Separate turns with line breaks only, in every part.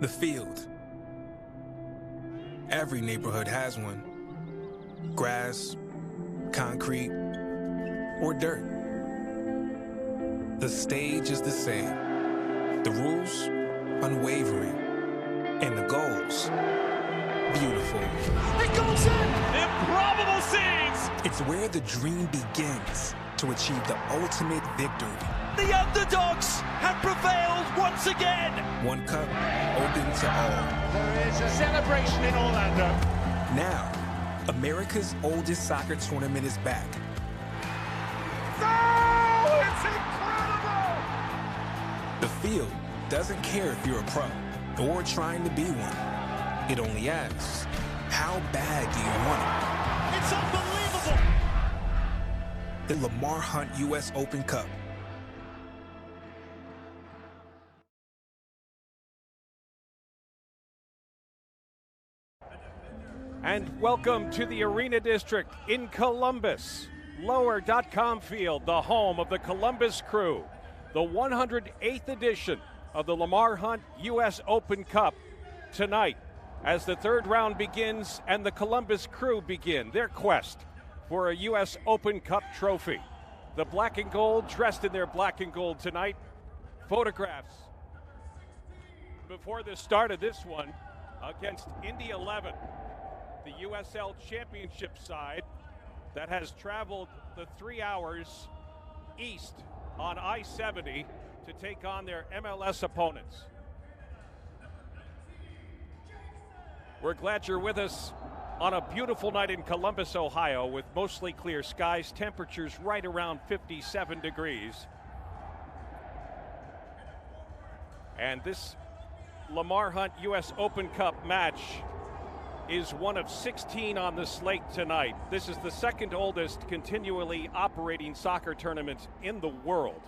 The field. Every neighborhood has one. Grass, concrete, or dirt. The stage is the same. The rules, unwavering. And the goals, beautiful.
It goes in! Improbable scenes!
It's where the dream begins to achieve the ultimate victory.
The underdogs have prevailed once again!
One cup, open to all.
There is a celebration in Orlando.
Now, America's oldest soccer tournament is back.
Oh, it's incredible!
The field doesn't care if you're a pro or trying to be one. It only asks, how bad do you want it?
It's unbelievable!
The Lamar Hunt U.S. Open Cup.
And welcome to the Arena District in Columbus. Lower.com Field, the home of the Columbus Crew. The 108th edition of the Lamar Hunt U.S. Open Cup tonight as the third round begins and the Columbus Crew begin their quest for a U.S. Open Cup trophy. The black and gold, dressed in their black and gold tonight. Photographs before the start of this one against Indy 11, the USL Championship side that has traveled the 3 hours east on I-70 to take on their MLS opponents. We're glad you're with us on a beautiful night in Columbus, Ohio, with mostly clear skies, temperatures right around 57 degrees. And this Lamar Hunt U.S. Open Cup match is one of 16 on the slate tonight. This is the second oldest continually operating soccer tournament in the world.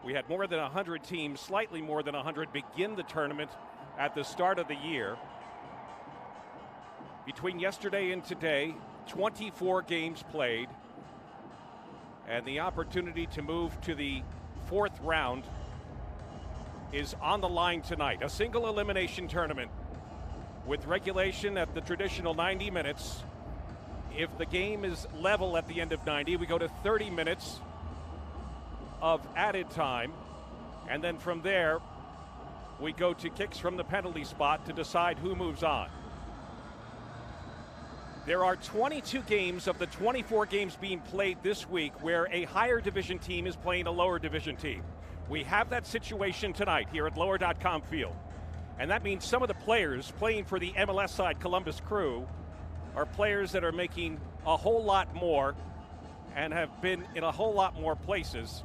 We had more than 100 teams, slightly more than 100, begin the tournament at the start of the year. Between yesterday and today, 24 games played, and the opportunity to move to the fourth round is on the line tonight. A single elimination tournament with regulation at the traditional 90 minutes. If the game is level at the end of 90, we go to 30 minutes of added time, and then from there we go to kicks from the penalty spot to decide who moves on. There are 22 games of the 24 games being played this week where a higher division team is playing a lower division team. We have that situation tonight here at Lower.com Field. And that means some of the players playing for the MLS side Columbus Crew are players that are making a whole lot more and have been in a whole lot more places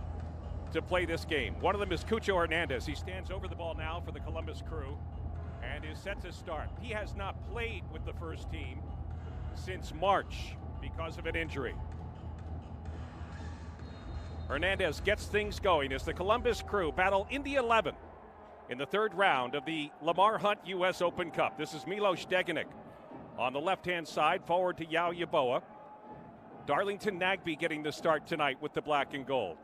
to play this game. One of them is Cucho Hernandez. He stands over the ball now for the Columbus Crew and is set to start. He has not played with the first team since March because of an injury. Hernandez gets things going as the Columbus Crew battle Indy 11 in the third round of the Lamar Hunt U.S. Open Cup. This is Milos Degenek on the left-hand side, forward to Yao Yeboah. Darlington Nagbe getting the start tonight with the black and gold.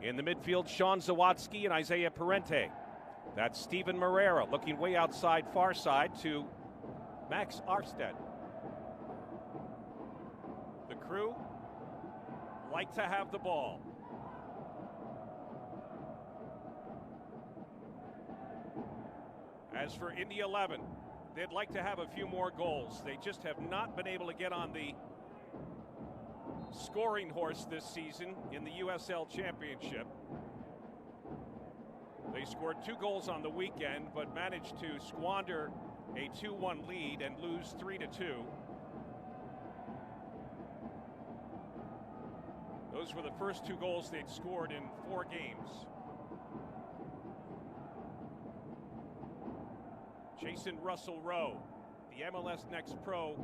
In the midfield, Sean Zawadzki and Isaiah Parente. That's Steven Moreira looking way outside, far side to Max Arstead. The Crew like to have the ball. As for Indy 11, they'd like to have a few more goals. They just have not been able to get on the scoring horse this season in the USL Championship. They scored 2 goals on the weekend, but managed to squander a 2-1 lead and lose 3-2. Those were the first 2 goals they'd scored in 4 games. Jason Russell Rowe, the MLS Next Pro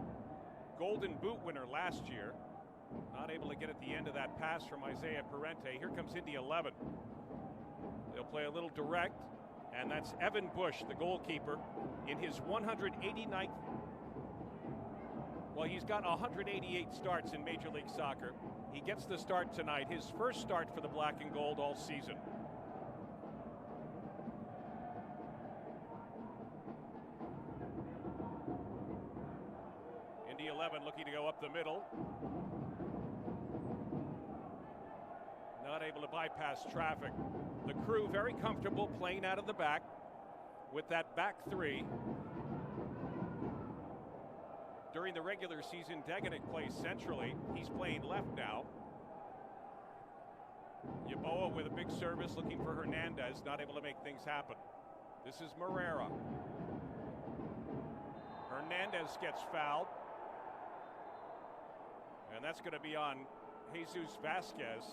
Golden Boot winner last year, not able to get at the end of that pass from Isaiah Parente. Here comes Indy 11. They'll play a little direct, and that's Evan Bush, the goalkeeper, in his 189th. Well, he's got 188 starts in Major League Soccer. He gets the start tonight, his first start for the black and gold all season. looking to go up the middle. Not able to bypass traffic. The Crew very comfortable playing out of the back with that back three. During the regular season, Degenek plays centrally. He's playing left now. Yeboah with a big service looking for Hernandez, not able to make things happen. This is Morera. Hernandez gets fouled. And that's going to be on Jesus Vasquez.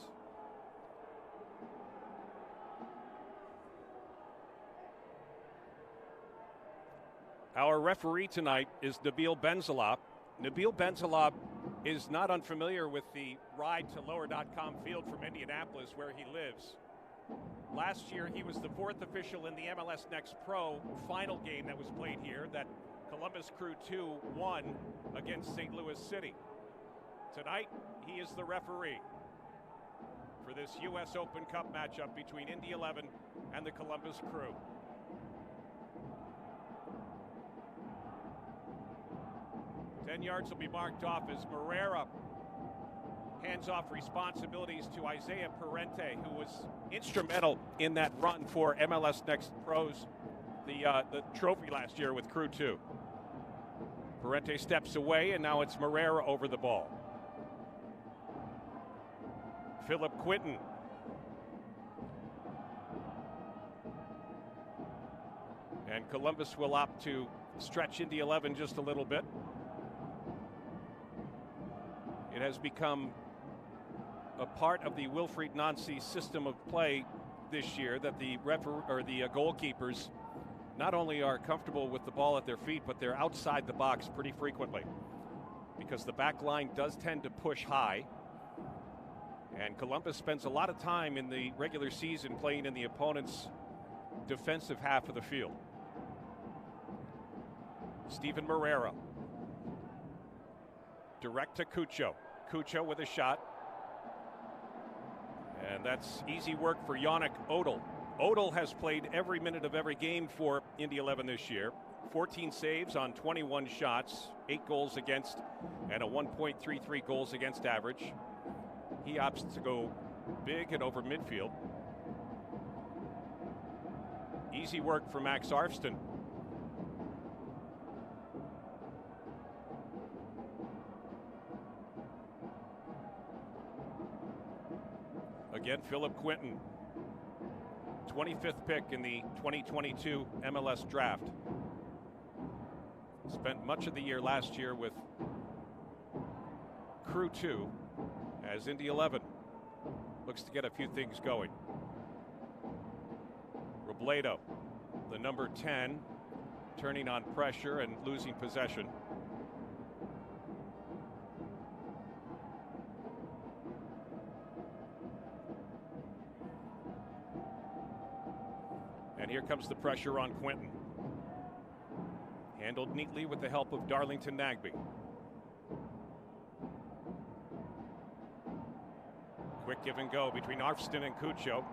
Our referee tonight is Nabil Benzalab. Nabil Benzalab is not unfamiliar with the ride to lower.com field from Indianapolis, where he lives. Last year, he was the fourth official in the MLS Next Pro final game that was played here, that Columbus Crew 2 won against St. Louis City. Tonight, he is the referee for this U.S. Open Cup matchup between Indy 11 and the Columbus Crew. Ten yards will be marked off as Morera hands off responsibilities to Isaiah Parente, who was instrumental in that run for MLS Next Pros, the trophy last year with Crew 2. Parente steps away, and now it's Morera over the ball. Philip Quinton. And Columbus will opt to stretch Indy 11 just a little bit. It has become a part of the Wilfried Nancy system of play this year that the goalkeepers not only are comfortable with the ball at their feet, but they're outside the box pretty frequently, because the back line does tend to push high. And Columbus spends a lot of time in the regular season playing in the opponent's defensive half of the field. Steven Morera. Direct to Cucho. Cucho with a shot. And that's easy work for Yannick Odell. Odell has played every minute of every game for Indy 11 this year. 14 saves on 21 shots, 8 goals against, and a 1.33 goals against average. He opts to go big and over midfield. Easy work for Max Arfston. Again, Philip Quinton, 25th pick in the 2022 MLS draft. Spent much of the year last year with Crew 2 as Indy 11 looks to get a few things going. Robledo, the number 10, turning on pressure and losing possession. And here comes the pressure on Quinton. Handled neatly with the help of Darlington Nagbe. Quick give and go between Arfston and Cucho,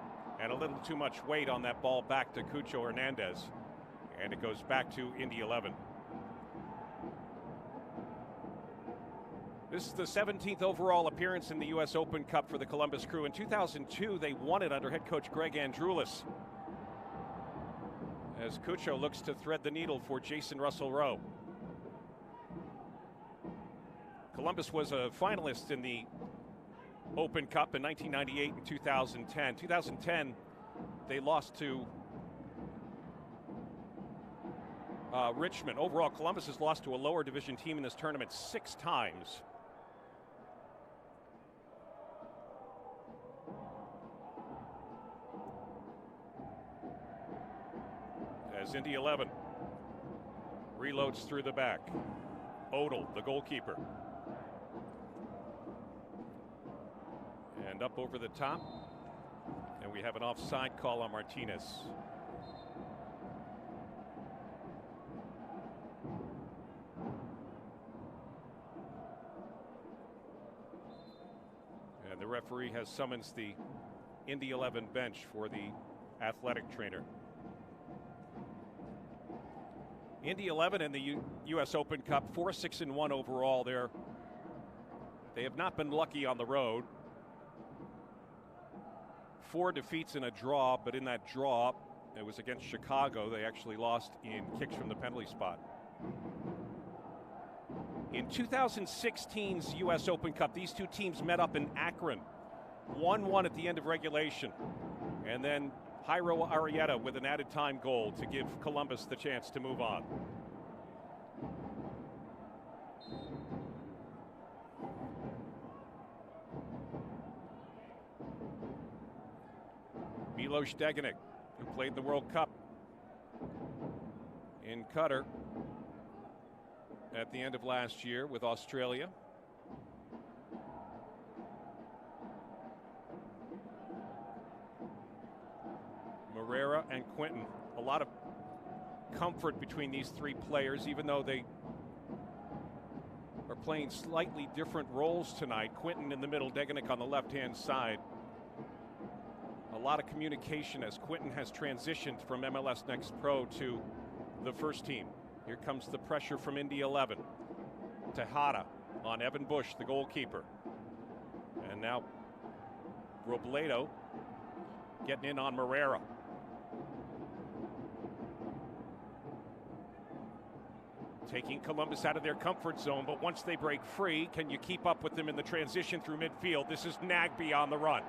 and a little too much weight on that ball back to Cucho Hernandez. And it goes back to Indy 11. This is the 17th overall appearance in the U.S. Open Cup for the Columbus Crew. In 2002, they won it under head coach Greg Andrulis, as Cucho looks to thread the needle for Jason Russell-Rowe. Columbus was a finalist in the Open Cup in 1998 and 2010. 2010, they lost to Richmond. Overall, Columbus has lost to a lower division team in this tournament 6 times. As Indy 11 reloads through the back. Odell, the goalkeeper. And up over the top. And we have an offside call on Martinez. And the referee has summoned the Indy 11 bench for the athletic trainer. Indy 11 in the U.S. Open Cup, 4-6-1 overall. Their They have not been lucky on the road. 4 defeats and a draw, but in that draw, it was against Chicago. They actually lost in kicks from the penalty spot. In 2016's U.S. Open Cup, these two teams met up in Akron. 1-1 at the end of regulation. And then Jairo Arrieta with an added time goal to give Columbus the chance to move on. Milos Degenek, who played the World Cup in Qatar at the end of last year with Australia. Moreira and Quinton. A lot of comfort between these 3 players, even though they are playing slightly different roles tonight. Quinton in the middle, Degenek on the left-hand side. A lot of communication as Quinton has transitioned from MLS Next Pro to the first team. Here comes the pressure from Indy 11. Tejada on Evan Bush, the goalkeeper. And now Robledo getting in on Moreira. Taking Columbus out of their comfort zone, but once they break free, can you keep up with them in the transition through midfield? This is Nagbe on the run.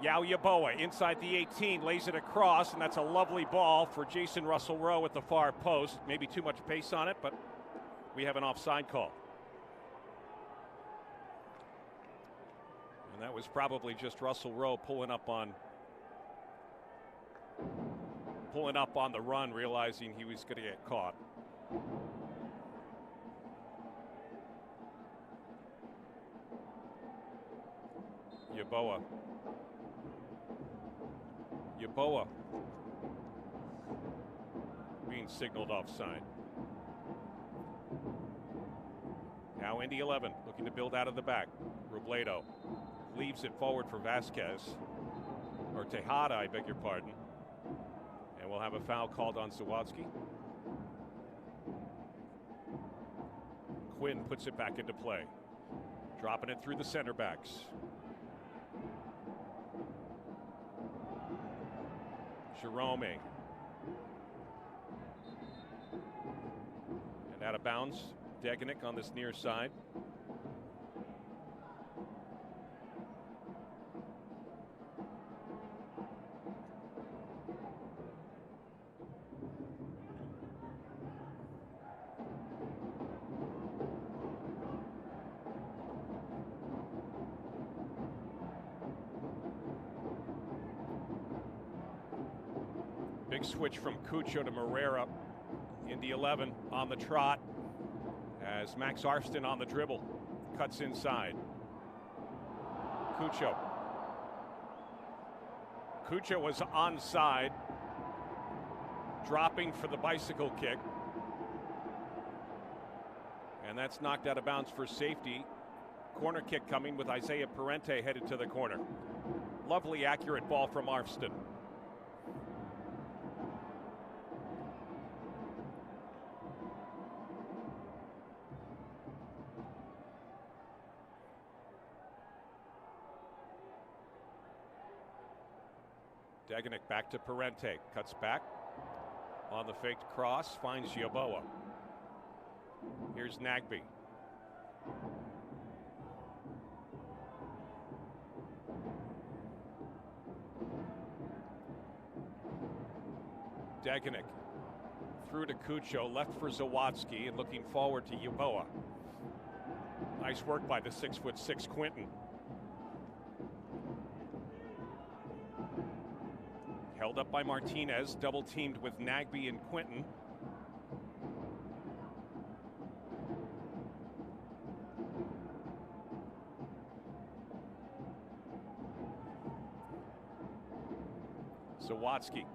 Yao Yeboah inside the 18, lays it across, and that's a lovely ball for Jason Russell-Rowe at the far post. Maybe too much pace on it, but we have an offside call. And that was probably just Russell-Rowe pulling up on the run, realizing he was going to get caught. Yeboah being signaled offside. Now Indy 11 looking to build out of the back. Robledo leaves it forward for Vasquez, or Tejada, I beg your pardon. And we'll have a foul called on Zawadzki. Quinn puts it back into play. Dropping it through the center backs. Jerome. And out of bounds, Degenek on this near side. Big switch from Cucho to Moreira. Indy 11 on the trot as Max Arston on the dribble cuts inside. Cucho was onside, dropping for the bicycle kick, and that's knocked out of bounds for safety. Corner kick coming with Isaiah Parente headed to the corner. Lovely accurate ball from Arston. Degenek back to Parente, cuts back on the faked cross, finds Yeboah. Here's Nagbe. Degenek through to Cucho, left for Zawadzki, and looking forward to Yeboah. Nice work by the 6'6" Quinton. Held up by Martinez, double teamed with Nagbe and Quinton. Zawadzki,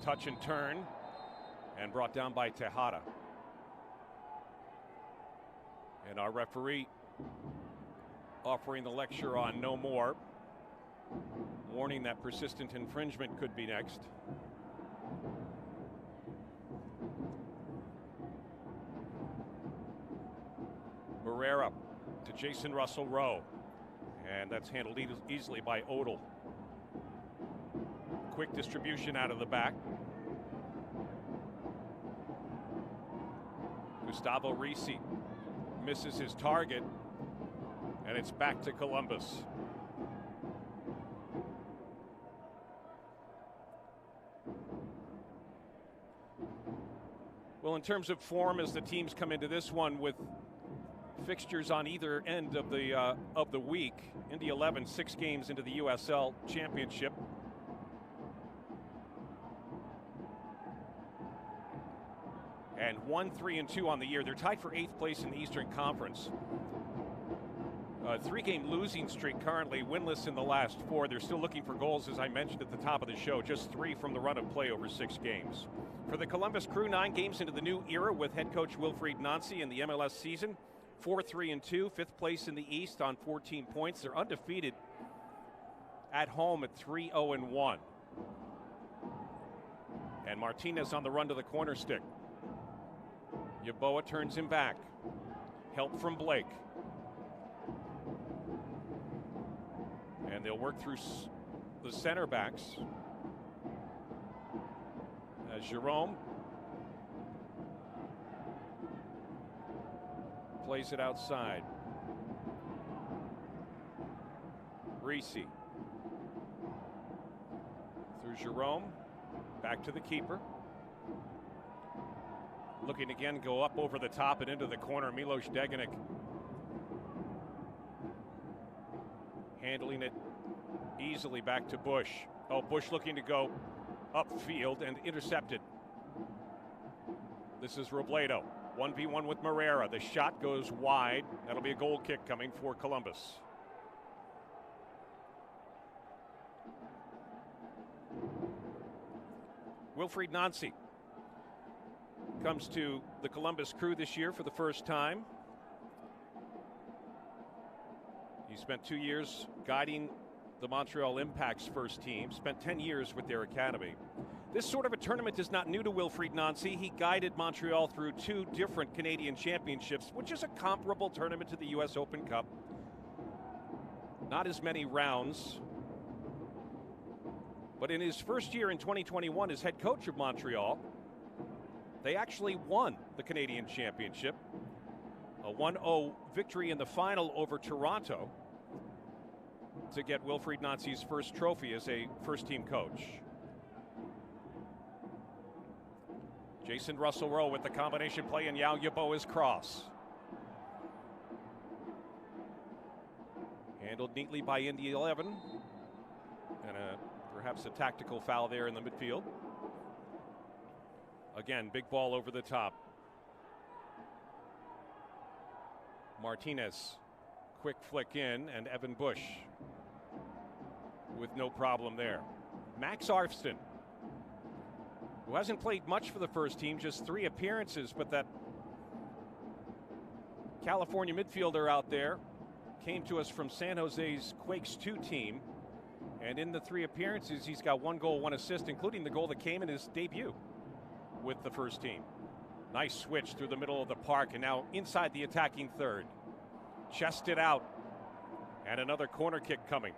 touch and turn, and brought down by Tejada. And our referee offering the lecture on no more, warning that persistent infringement could be next. Moreira to to Jason Russell Rowe. And that's handled easily by Odell. Quick distribution out of the back. Gustavo Risi misses his target, and it's back to Columbus. Well, in terms of form, as the teams come into this one with fixtures on either end of the week, Indy 11 6 games into the USL Championship. And 1-3-2 on the year. They're tied for 8th place in the Eastern Conference. A 3-game losing streak currently, winless in the last 4. They're still looking for goals, as I mentioned at the top of the show, just 3 from the run of play over 6 games. For the Columbus Crew, 9 games into the new era with head coach Wilfried Nancy in the MLS season. 4-3-2, 5th place in the East on 14 points. They're undefeated at home at 3-0-1. And Martinez on the run to the corner stick. Yeboah turns him back. Help from Blake. And they'll work through the center backs. As Jerome plays it outside. Risi. Through Jerome. Back to the keeper. Looking again, go up over the top and into the corner. Milos Degenek handling it easily back to Bush. Oh, Bush looking to go upfield and intercepted. This is Robledo. 1v1 with Moreira. The shot goes wide. That'll be a goal kick coming for Columbus. Wilfried Nancy comes to the Columbus Crew this year for the first time. He spent 2 years guiding the Montreal Impact's first team, spent 10 years with their academy. This sort of a tournament is not new to Wilfried Nancy. He guided Montreal through 2 different Canadian championships, which is a comparable tournament to the U.S. Open Cup. Not as many rounds. But in his first year in 2021 as head coach of Montreal, they actually won the Canadian Championship. A 1-0 victory in the final over Toronto to get Wilfried Nancy's first trophy as a first-team coach. Jason Russell Rowe with the combination play, and Yao Yeboah's cross. Handled neatly by Indy 11. And perhaps a tactical foul there in the midfield. Again, big ball over the top. Martinez, quick flick in, and Evan Bush with no problem there. Max Arfston, who hasn't played much for the first team, just 3 appearances, but that California midfielder out there came to us from San Jose's Quakes 2 team, and in the 3 appearances, he's got 1 goal, 1 assist, including the goal that came in his debut with the first team. Nice switch through the middle of the park, and now inside the attacking third. Chested out, and another corner kick coming.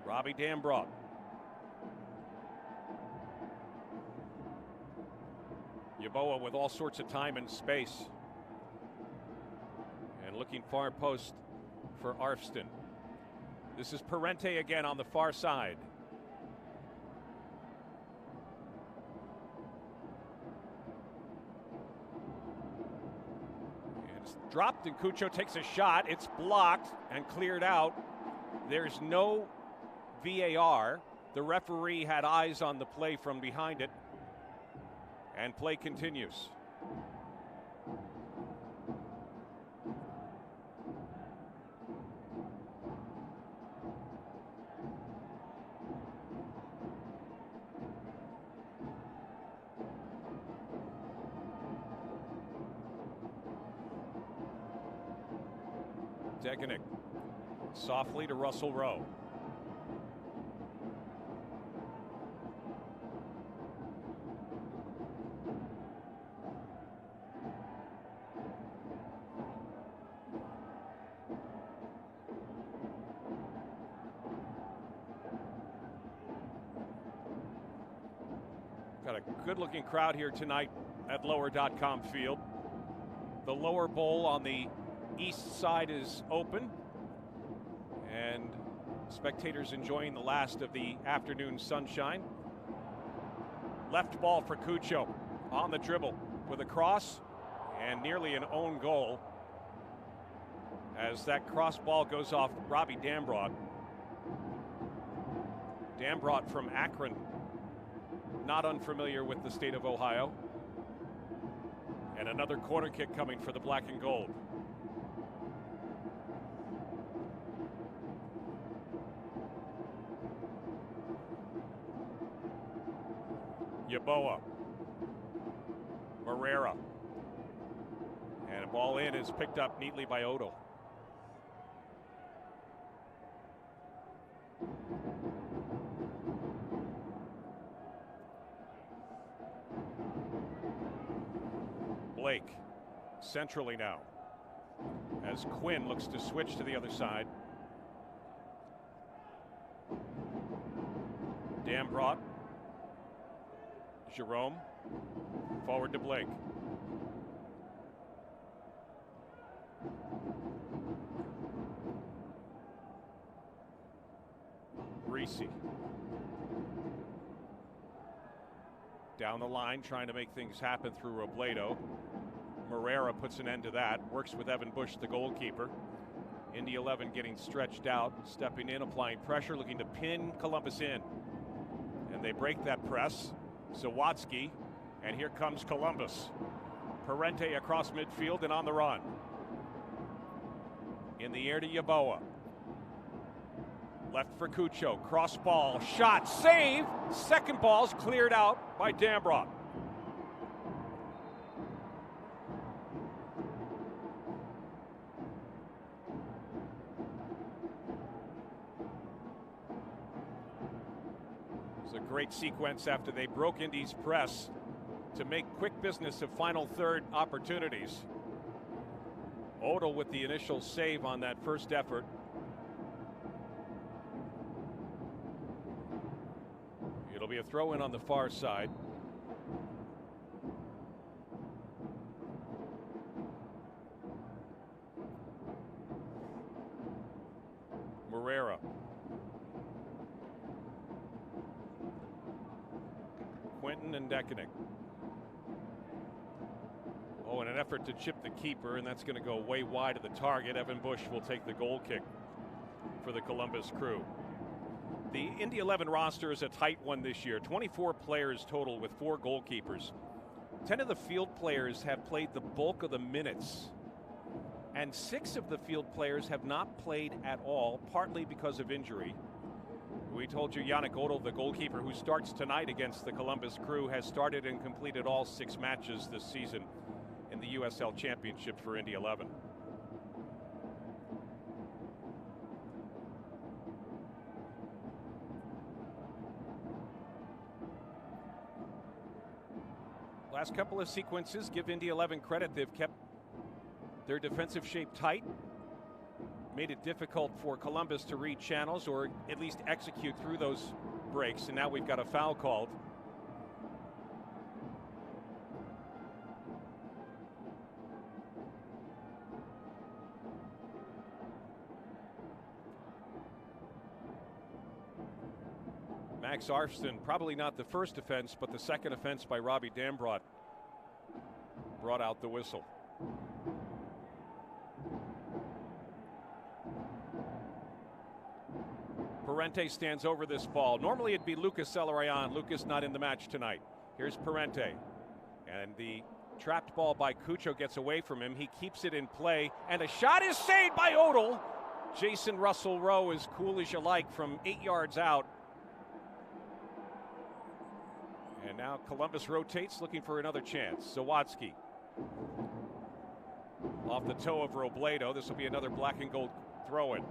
Robbie Dambrot. Yeboah with all sorts of time and space. And looking far post for Arfston. This is Parente again on the far side. And it's dropped, and Cucho takes a shot. It's blocked and cleared out. There's no VAR. The referee had eyes on the play from behind it. And play continues. Degenek softly to Russell Rowe. Got a good-looking crowd here tonight at lower.com field. The lower bowl on the east side is open, and spectators enjoying the last of the afternoon sunshine. Left ball for Cucho on the dribble with a cross and nearly an own goal as that cross ball goes off Robbie Dambrot. Dambrot from Akron, not unfamiliar with the state of Ohio. And another corner kick coming for the black and gold. Yeboah. Morera. And a ball in is picked up neatly by Odell. Blake centrally now as Quinn looks to switch to the other side. Dambrot. Jerome forward to Blake. Reese down the line trying to make things happen through Robledo. Morera puts an end to that, works with Evan Bush, the goalkeeper. Indy 11 getting stretched out, stepping in, applying pressure, looking to pin Columbus in. And they break that press. Zawadzki, and here comes Columbus. Parente across midfield and on the run. In the air to Yeboah. Left for Cucho, cross ball, shot, save. Second ball's cleared out by Dambrot. It's a great sequence after they broke Indy's press to make quick business of final third opportunities. Odell with the initial save on that first effort. It'll be a throw in on the far side. Morera. Quinton and Deconic. Oh, in an effort to chip the keeper, and that's going to go way wide of the target. Evan Bush will take the goal kick for the Columbus Crew. The Indy 11 roster is a tight one this year. 24 players total with 4 goalkeepers. 10 of the field players have played the bulk of the minutes, and 6 of the field players have not played at all, partly because of injury. We told you Yannick Odell, the goalkeeper who starts tonight against the Columbus Crew, has started and completed all 6 matches this season in the USL Championship for Indy 11. Last couple of sequences give Indy 11 credit. They've kept their defensive shape tight, made it difficult for Columbus to read channels or at least execute through those breaks, and now we've got a foul called. Max Arfston, probably not the first offense, but the second offense by Robbie Dambrot brought out the whistle. Parente stands over this ball. Normally it'd be Lucas Celerion. Lucas not in the match tonight. Here's Parente. And the trapped ball by Cucho gets away from him. He keeps it in play, and a shot is saved by Odell. Jason Russell Rowe is cool as you like from 8 yards out. And now Columbus rotates, looking for another chance. Zawadzki. Off the toe of Robledo. This will be another black and gold throw-in.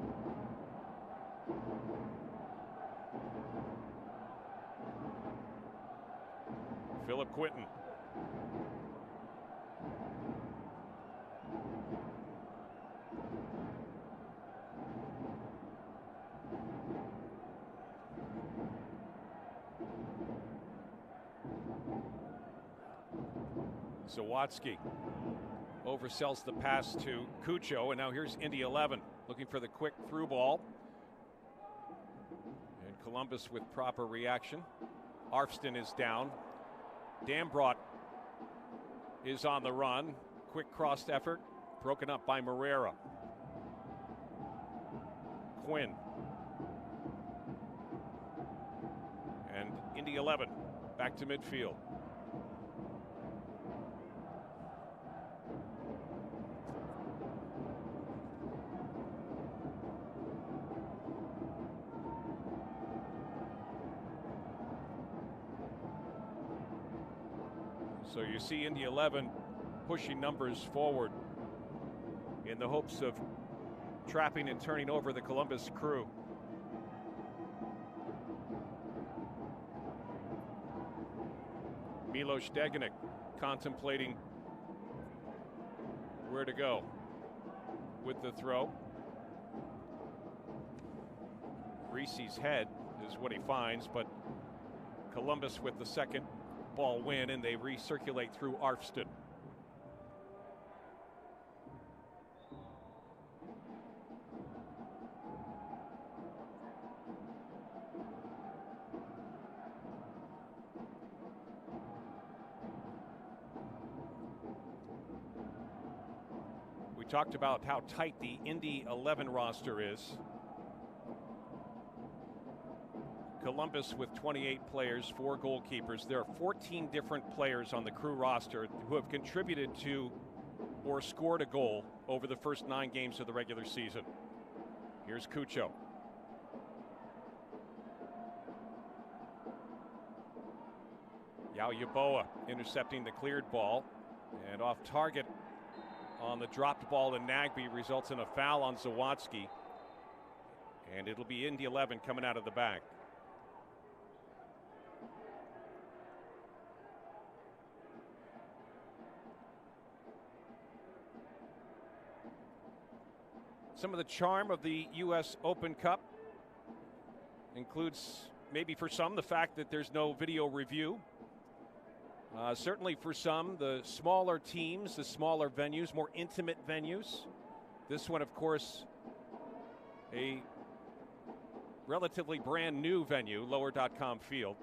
Philip Quinton. Zawadzki oversells the pass to Cucho, and now here's Indy 11 looking for the quick through ball. And Columbus with proper reaction. Arfston is down. Dambrot is on the run. Quick crossed effort, broken up by Morera. Quinn. And Indy 11 back to midfield. So you see Indy 11 pushing numbers forward in the hopes of trapping and turning over the Columbus crew. Milos Degenek contemplating where to go with the throw. Reese's head is what he finds, but Columbus with the second ball win, and they recirculate through Arfston. We talked about how tight the Indy 11 roster is. Columbus with 28 players, 4 goalkeepers. There are 14 different players on the crew roster who have contributed to or scored a goal over the first 9 games of the regular season. Here's Cucho. Yaoyaboa intercepting the cleared ball, and off target on the dropped ball to Nagbe results in a foul on Zawadzki, and it'll be Indy 11 coming out of the back. Some of the charm of the U.S. Open Cup includes, maybe for some, the fact that there's no video review. Certainly for some, the smaller teams, the smaller venues, more intimate venues. This one, of course, a relatively brand new venue, Lower.com Field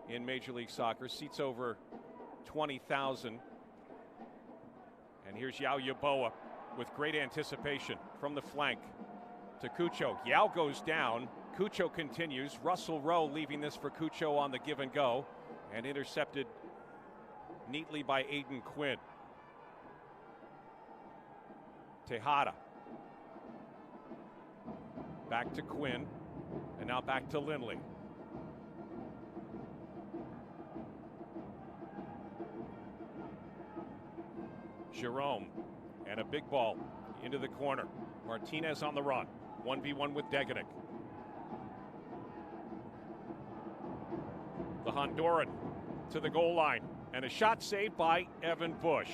in Major League Soccer, seats over 20,000. And here's Yaoyaboa with great anticipation from the flank to Cucho. Yao goes down. Cucho continues. Russell Rowe leaving this for Cucho on the give and go, and intercepted neatly by Aiden Quinn. Tejada. Back to Quinn, and now back to Lindley. Jerome, and a big ball into the corner. Martinez on the run. 1v1 with Degenek. The Honduran to the goal line, and a shot saved by Evan Bush.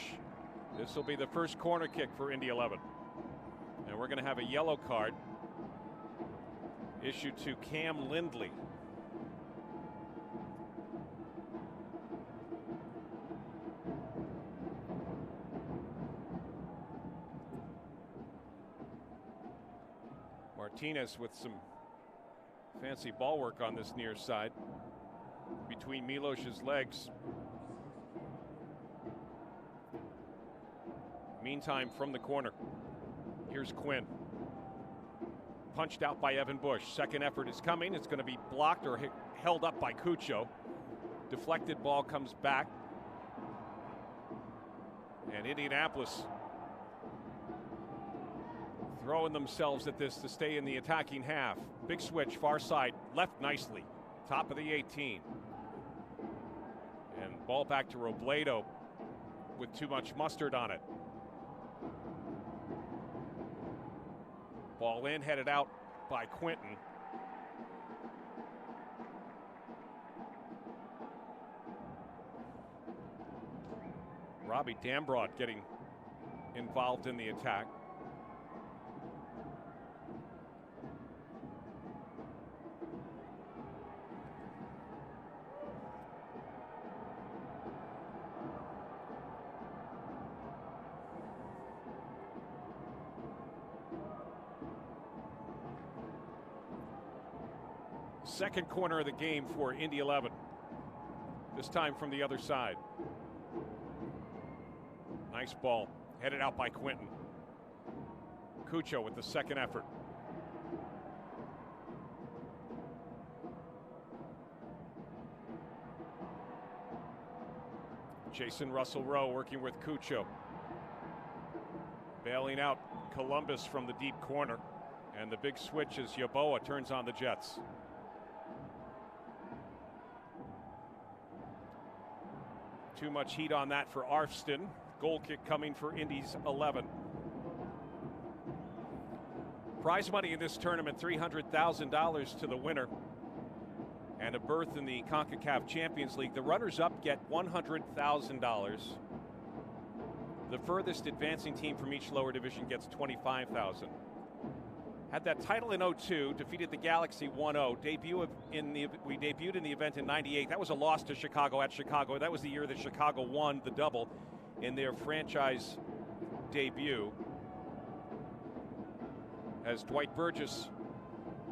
This will be the first corner kick for Indy 11. And we're going to have a yellow card issued to Cam Lindley. Martinez with some fancy ball work on this near side between Milos's legs. Meantime, from the corner, here's Quinn. Punched out by Evan Bush. Second effort is coming. It's going to be blocked or held up by Cucho. Deflected ball comes back. And Indianapolis throwing themselves at this to stay in the attacking half. Big switch, far side, left nicely. Top of the 18. And ball back to Robledo with too much mustard on it. Ball in, headed out by Quinton. Robbie Dambrot getting involved in the attack. Second corner of the game for Indy 11. This time from the other side. Nice ball. Headed out by Quinton. Cucho with the second effort. Jason Russell-Rowe working with Cucho. Bailing out Columbus from the deep corner. And the big switch as Yeboah turns on the Jets. Too much heat on that for Arfston. Goal kick coming for Indy's 11. Prize money in this tournament, $300,000 to the winner. And a berth in the CONCACAF Champions League. The runners-up get $100,000. The furthest advancing team from each lower division gets $25,000. Had that title in 2002, defeated the Galaxy 1-0. We debuted in the event in '98. That was a loss to Chicago at Chicago. That was the year that Chicago won the double in their franchise debut. As Dwight Burgess,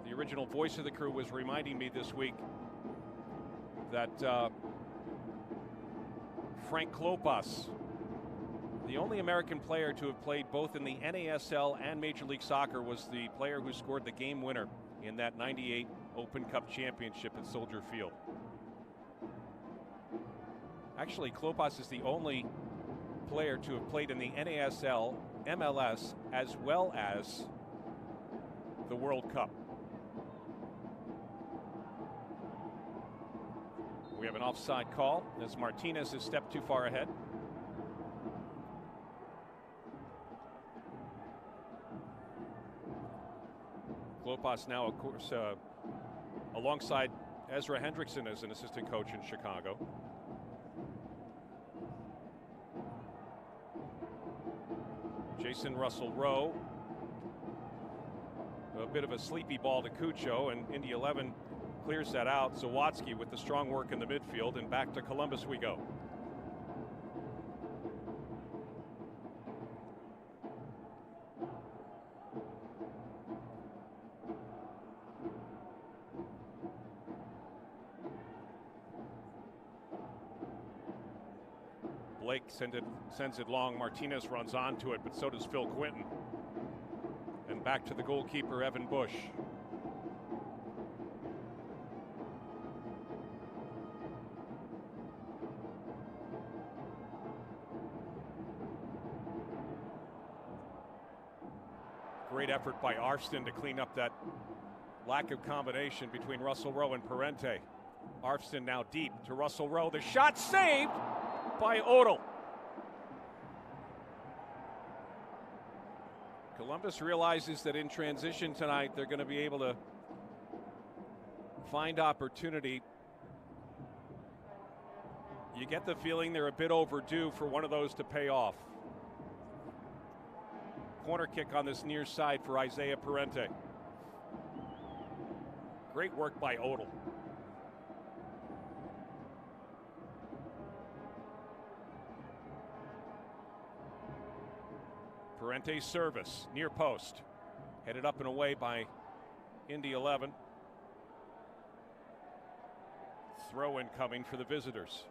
the original voice of the crew, was reminding me this week that Frank Klopas, the only American player to have played both in the NASL and Major League Soccer, was the player who scored the game winner in that '98 Open Cup Championship at Soldier Field. Actually, Klopas is the only player to have played in the NASL, MLS, as well as the World Cup. We have an offside call as Martinez has stepped too far ahead. Klopas now, of course, alongside Ezra Hendrickson as an assistant coach in Chicago. Jason Russell-Rowe. A bit of a sleepy ball to Cucho, and Indy 11 clears that out. Zawadzki with the strong work in the midfield, and back to Columbus we go. Blake sends it long. Martinez runs onto it, but so does Phil Quinton. And back to the goalkeeper, Evan Bush. Great effort by Arfston to clean up that lack of combination between Russell-Rowe and Parente. Arfston now deep to Russell-Rowe. The shot saved by Odell. Columbus realizes that in transition tonight they're going to be able to find opportunity. You get the feeling they're a bit overdue for one of those to pay off. Corner kick on this near side for Isaiah Parente. Great work by Odell. Parente's service, near post. Headed up and away by Indy 11. Throw in coming for the visitors.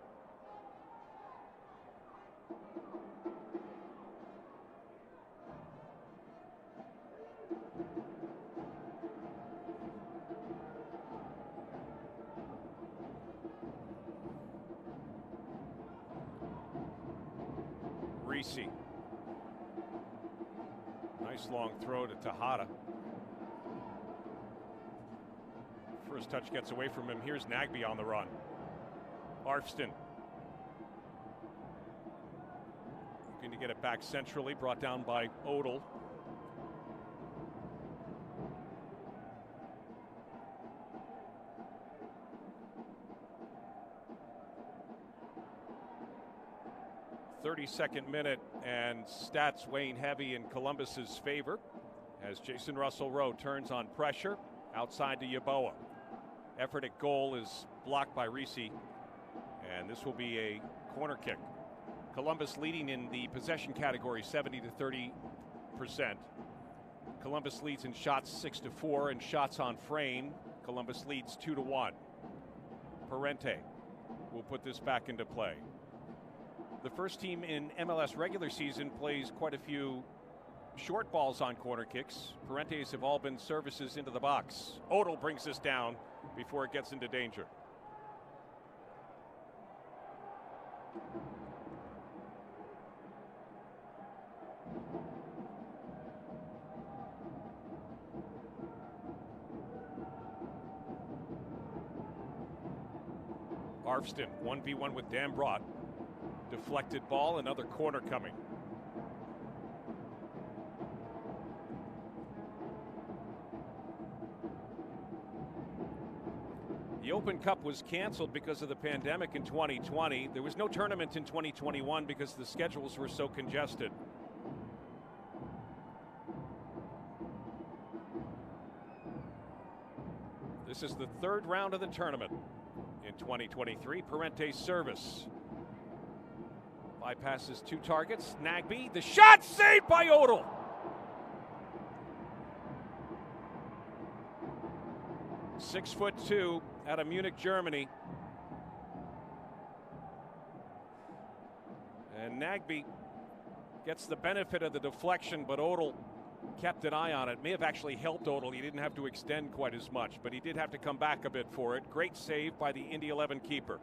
Reese. Nice long throw to Tejada. First touch gets away from him. Here's Nagbe on the run. Arfston looking to get it back centrally, brought down by Odell. .32 minute, and stats weighing heavy in Columbus's favor as Jason Russell-Rowe turns on pressure outside to Yeboah. Effort at goal is blocked by Reese, and this will be a corner kick. Columbus leading in the possession category 70 to 30%. Columbus leads in shots 6-4 and shots on frame Columbus leads 2-1. Parente will put this back into play. The first team in MLS regular season plays quite a few short balls on corner kicks. Parente's have all been services into the box. Odell brings this down before it gets into danger. Arfston 1v1 with Dan Brott. Deflected ball, another corner coming. The Open Cup was canceled because of the pandemic in 2020. There was no tournament in 2021 because the schedules were so congested. This is the third round of the tournament in 2023. Parente's service bypasses two targets. Nagbe, the shot saved by Odell. "6'2" out of Munich, Germany. And Nagbe gets the benefit of the deflection, but Odell kept an eye on it. May have actually helped Odell. He didn't have to extend quite as much, but he did have to come back a bit for it. Great save by the Indy 11 keeper.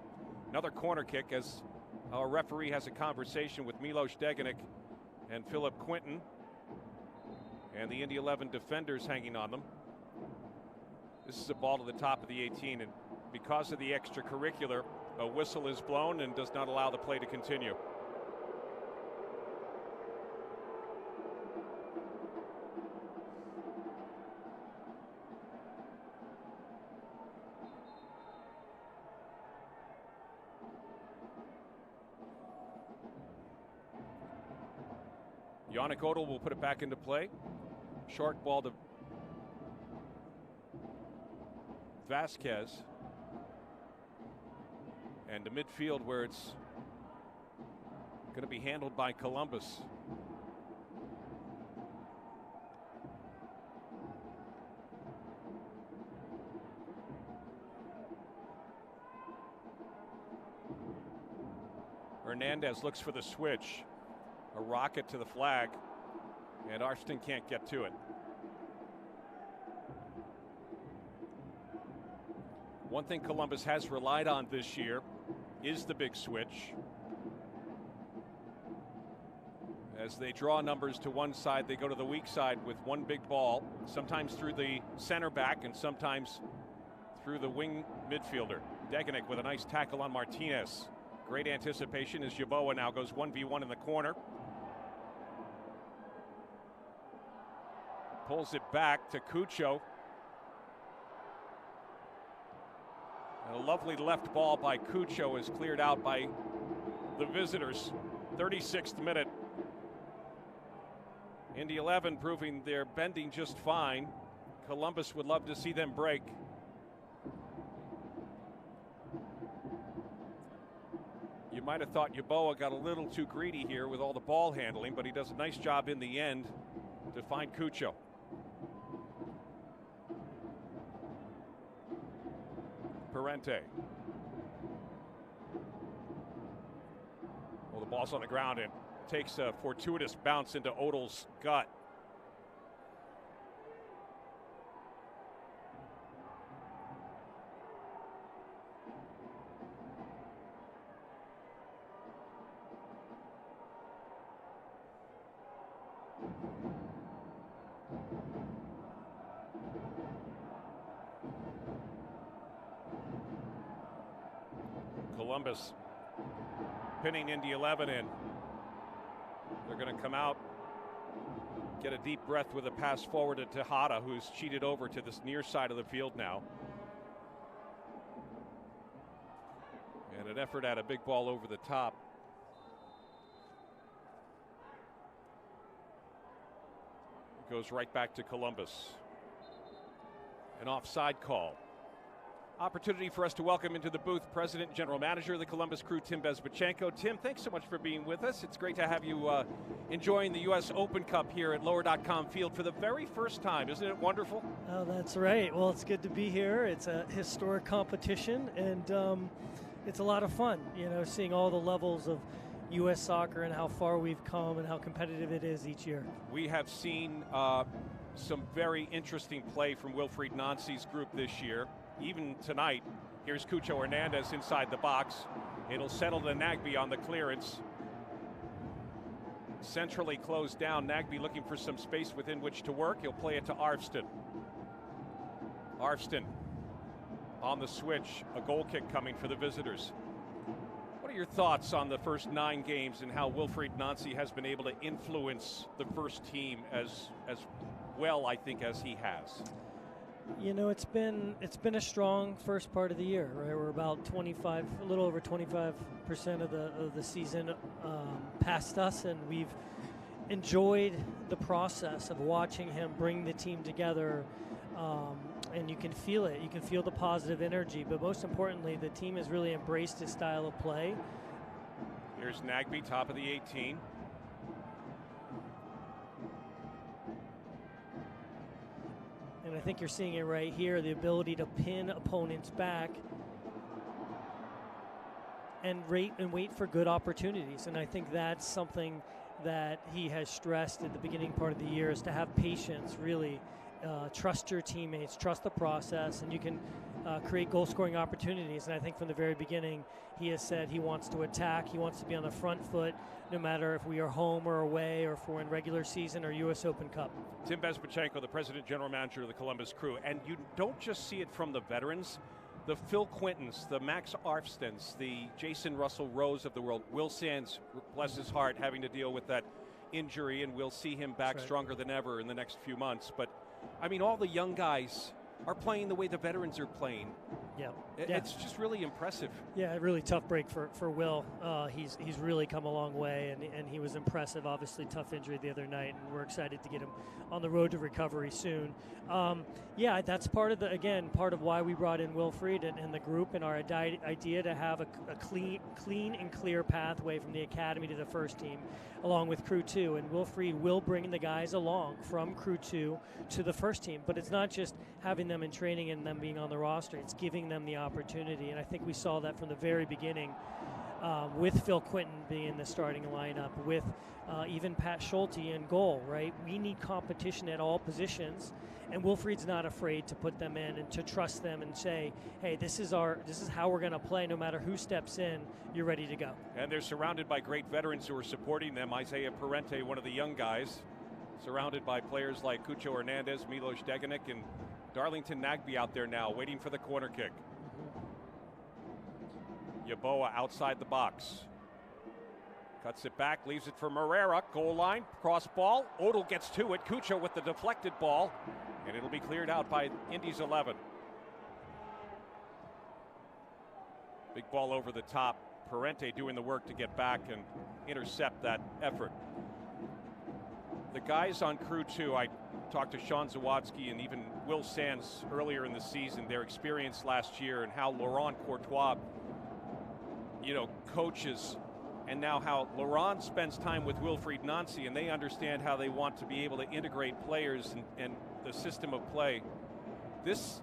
Another corner kick as our referee has a conversation with Milos Degenek and Philip Quinton. And the Indy 11 defenders hanging on them. This is a ball to the top of the 18, and because of the extracurricular, a whistle is blown and does not allow the play to continue. Yannick Odell will put it back into play. Short ball to Vasquez. And to midfield where it's going to be handled by Columbus. Hernandez looks for the switch. A rocket to the flag, and Arfston can't get to it. One thing Columbus has relied on this year is the big switch. As they draw numbers to one side, they go to the weak side with one big ball, sometimes through the center back and sometimes through the wing midfielder. Degenek with a nice tackle on Martinez. Great anticipation as Yeboah now goes 1v1 in the corner. Pulls it back to Cucho. And a lovely left ball by Cucho is cleared out by the visitors. 36th minute. Indy 11 proving they're bending just fine. Columbus would love to see them break. You might have thought Yeboah got a little too greedy here with all the ball handling, but he does a nice job in the end to find Cucho. Parente. Well, the ball's on the ground and takes a fortuitous bounce into Odell's gut. Columbus pinning Indy 11 in. They're going to come out, get a deep breath with a pass forward to Tejada, who's cheated over to this near side of the field now. And an effort at a big ball over the top. It goes right back to Columbus. An offside call. Opportunity for us to welcome into the booth President and General Manager of the Columbus Crew, Tim Bezbatchenko. Tim, thanks so much for being with us. It's great to have you enjoying the U.S. Open Cup here at Lower.com Field for the very first time. Isn't it wonderful?
Oh, that's right. Well, it's good to be here. It's a historic competition, and it's a lot of fun, seeing all the levels of U.S. soccer and how far we've come and how competitive it is each year.
We have seen some very interesting play from Wilfried Nancy's group this year. Even tonight, here's Cucho Hernandez inside the box. It'll settle to Nagbe on the clearance. Centrally closed down. Nagbe looking for some space within which to work. He'll play it to Arvston. Arvston on the switch. A goal kick coming for the visitors. What are your thoughts on the first 9 games and how Wilfried Nancy has been able to influence the first team as well, I think, as he has?
It's been a strong first part of the year, right? We're about a little over 25% of the season past us, and we've enjoyed the process of watching him bring the team together, and you can feel it. You can feel the positive energy, but most importantly, the team has really embraced his style of play.
Here's Nagbe, top of the 18.
And I think you're seeing it right here, the ability to pin opponents back and wait for good opportunities. And I think that's something that he has stressed at the beginning part of the year, is to have patience, really trust your teammates, trust the process, and you can create goal-scoring opportunities. And I think from the very beginning, he has said he wants to attack, he wants to be on the front foot, no matter if we are home or away, or if we're in regular season or U.S. Open Cup.
Tim Bezbatchenko, the President General Manager of the Columbus Crew. And you don't just see it from the veterans. The Phil Quintons, the Max Arvstons, the Jason Russell Rose of the world. Will Sands, bless his heart, having to deal with that injury, and we'll see him back stronger than ever in the next few months. But, I mean, all the young guys are playing the way the veterans are playing.
Yeah.
It's just really impressive.
Yeah, a really tough break for Will. He's really come a long way, and he was impressive. Obviously, tough injury the other night, and we're excited to get him on the road to recovery soon. That's part of why we brought in Wilfried and the group, and our idea to have a clean and clear pathway from the academy to the first team, along with Crew 2. And Wilfried will bring the guys along from Crew 2 to the first team, but it's not just having them in training and them being on the roster. It's giving them the opportunity, and I think we saw that from the very beginning with Phil Quinton being in the starting lineup, with even Pat Schulte in goal, right? We need competition at all positions, and Wilfried's not afraid to put them in and to trust them and say, hey, this is how we're going to play. No matter who steps in, you're ready to go. And
they're surrounded by great veterans who are supporting them. Isaiah Parente, one of the young guys, surrounded by players like Cucho Hernandez, Milos Degenek, and Darlington Nagbe out there now, waiting for the corner kick. Yeboah outside the box. Cuts it back, leaves it for Morera. Goal line, cross ball. Odell gets to it. Cucho with the deflected ball, and it'll be cleared out by Indy's 11. Big ball over the top. Parente doing the work to get back and intercept that effort. The guys on Crew 2, I talked to Sean Zawadzki and even Will Sands earlier in the season, their experience last year and how Laurent Courtois, coaches, and now how Laurent spends time with Wilfried Nancy, and they understand how they want to be able to integrate players and the system of play. This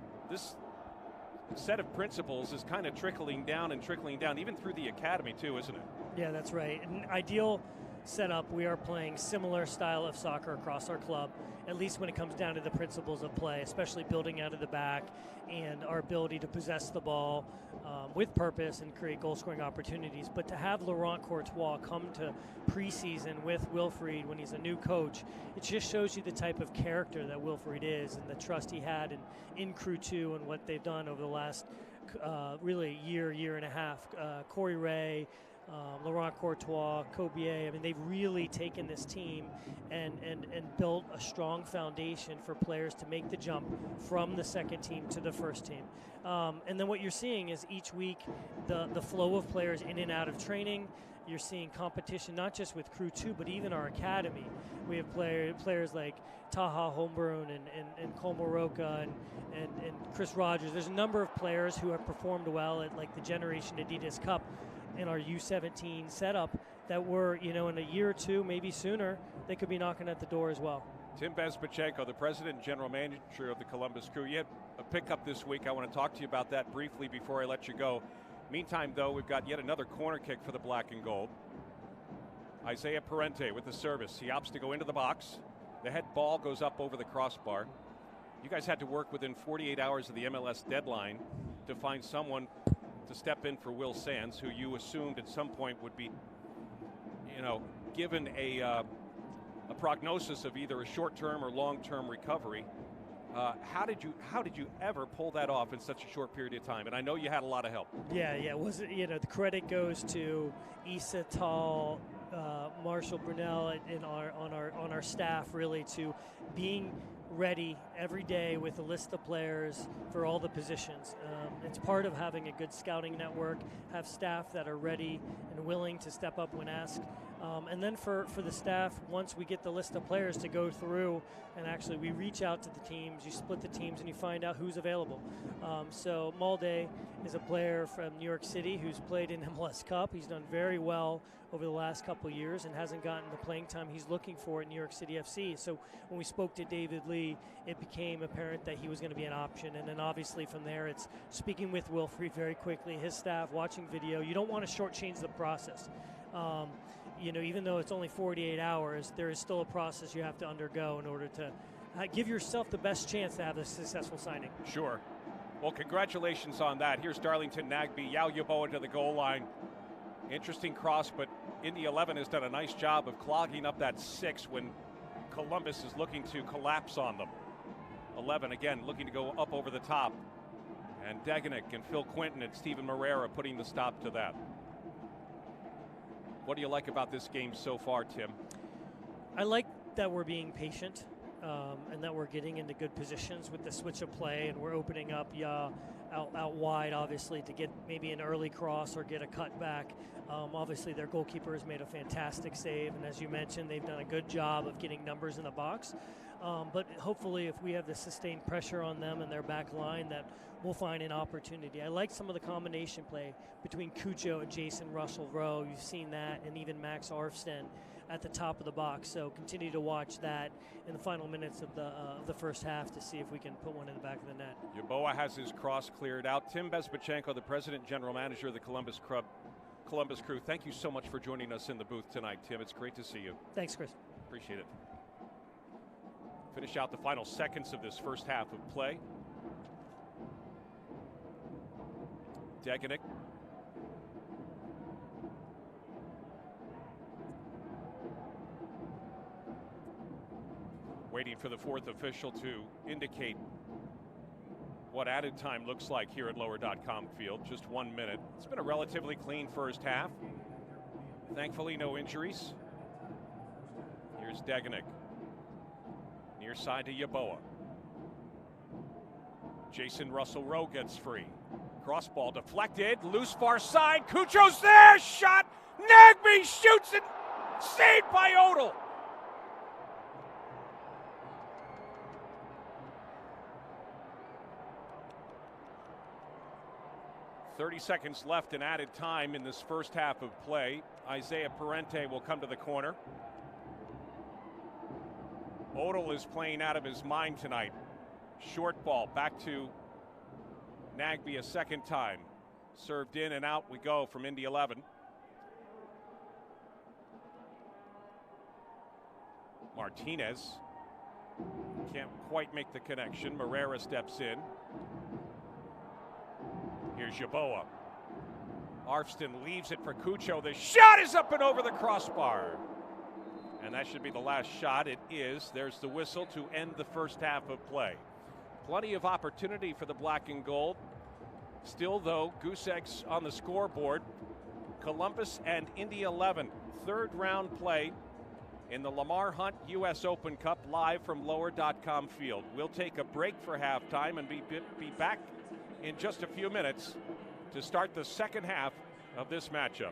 set of principles is kind of trickling down even through the academy too, isn't it?
Yeah, that's right. An ideal setup, we are playing similar style of soccer across our club, at least when it comes down to the principles of play, especially building out of the back and our ability to possess the ball with purpose and create goal-scoring opportunities. But to have Laurent Courtois come to preseason with Wilfried when he's a new coach, it just shows you the type of character that Wilfried is and the trust he had in Crew 2 and what they've done over the last really year and a half. Corey Ray, Laurent Courtois, Kobier. I mean, they've really taken this team and built a strong foundation for players to make the jump from the second team to the first team. And then what you're seeing is each week the flow of players in and out of training. You're seeing competition, not just with Crew 2, but even our academy. We have players like Taha Holmbrun and Cole Moroka and Chris Rogers. There's a number of players who have performed well at like the Generation Adidas Cup in our U17 setup that were, in a year or two, maybe sooner, they could be knocking at the door as well.
Tim Bezpachenko, the president and general manager of the Columbus Crew. You had a pickup this week. I want to talk to you about that briefly before I let you go. Meantime, though, we've got yet another corner kick for the black and gold. Isaiah Parente with the service. He opts to go into the box. The head ball goes up over the crossbar. You guys had to work within 48 hours of the MLS deadline to find someone to step in for Will Sands, who you assumed at some point would be, given a prognosis of either a short-term or long-term recovery. How did you ever pull that off in such a short period of time? And I know you had a lot of help.
Yeah. The credit goes to Issa Tall, Marshall Brunel, and on our staff, really, to being ready every day with a list of players for all the positions. It's part of having a good scouting network, have staff that are ready and willing to step up when asked. And then for the staff, once we get the list of players, to go through and actually we reach out to the teams, you split the teams and you find out who's available. So Malde is a player from New York City who's played in MLS Cup. He's done very well over the last couple of years and hasn't gotten the playing time he's looking for at New York City FC. So when we spoke to David Lee, it became apparent that he was going to be an option. And then obviously from there, it's speaking with Wilfried very quickly, his staff, watching video. You don't want to shortchange the process. Even though it's only 48 hours, there is still a process you have to undergo in order to give yourself the best chance to have a successful signing.
Sure. Well, congratulations on that. Here's Darlington Nagbe, Yao Yeboah to the goal line. Interesting cross, but Indy 11 has done a nice job of clogging up that 6 when Columbus is looking to collapse on them. 11 again looking to go up over the top. And Degenek and Phil Quinton and Steven Moreira putting the stop to that. What do you like about this game so far, Tim?
I like that we're being patient and that we're getting into good positions with the switch of play, and we're opening up out wide, obviously, to get maybe an early cross or get a cut back. Obviously, their goalkeeper has made a fantastic save, and as you mentioned, they've done a good job of getting numbers in the box. But hopefully, if we have the sustained pressure on them and their back line, that we'll find an opportunity. I like some of the combination play between Cucho and Jason Russell-Rowe. You've seen that, and even Max Arfsten at the top of the box. So continue to watch that in the final minutes of the first half to see if we can put one in the back of the net.
Yeboah has his cross cleared out. Tim Bezpachenko, the president and general manager of the Columbus Crew. Thank you so much for joining us in the booth tonight, Tim. It's great to see you.
Thanks, Chris.
Appreciate it. Finish out the final seconds of this first half of play. Degenek. Waiting for the fourth official to indicate what added time looks like here at lower.com field. Just 1 minute. It's been a relatively clean first half. Thankfully, no injuries. Here's Degenek. Near side to Yeboah. Jason Russell-Rowe gets free. Cross ball deflected. Loose far side. Cucho's there. Shot. Nagbe shoots it. Saved by Odell. .30 seconds left in added time in this first half of play. Isaiah Parente will come to the corner. Odell is playing out of his mind tonight. Short ball back to Nagbe a second time. Served in and out we go from Indy 11. Martinez can't quite make the connection. Moreira steps in. Here's Yeboah. Arfsten leaves it for Cucho. The shot is up and over the crossbar. And that should be the last shot. It is. There's the whistle to end the first half of play. Plenty of opportunity for the black and gold. Still, though, goose eggs on the scoreboard. Columbus and Indy 11, third round play in the Lamar Hunt U.S. Open Cup, live from lower.com field. We'll take a break for halftime and be back in just a few minutes to start the second half of this matchup.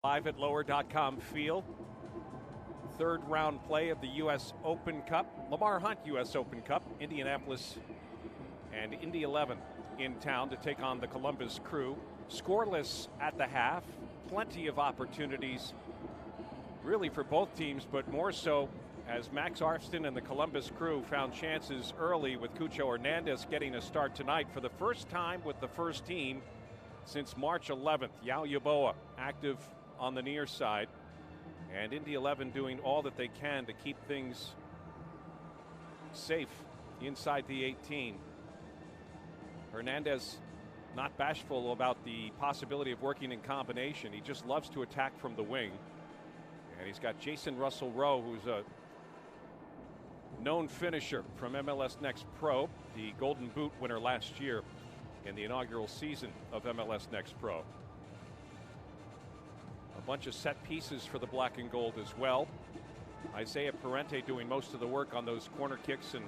Live at lower.com field. Third round play of the U.S. Open Cup. Lamar Hunt U.S. Open Cup. Indianapolis and Indy 11 in town to take on the Columbus Crew. Scoreless at the half. Plenty of opportunities really for both teams, but more so as Max Arfston and the Columbus Crew found chances early with Cucho Hernandez getting a start tonight for the first time with the first team since March 11th. Yao Yaboa active on the near side, and Indy 11 doing all that they can to keep things safe inside the 18. Hernandez not bashful about the possibility of working in combination. He just loves to attack from the wing. And he's got Jason Russell Rowe, who's a known finisher from MLS Next Pro, the Golden Boot winner last year in the inaugural season of MLS Next Pro. A bunch of set pieces for the black and gold as well. Isaiah Parente doing most of the work on those corner kicks and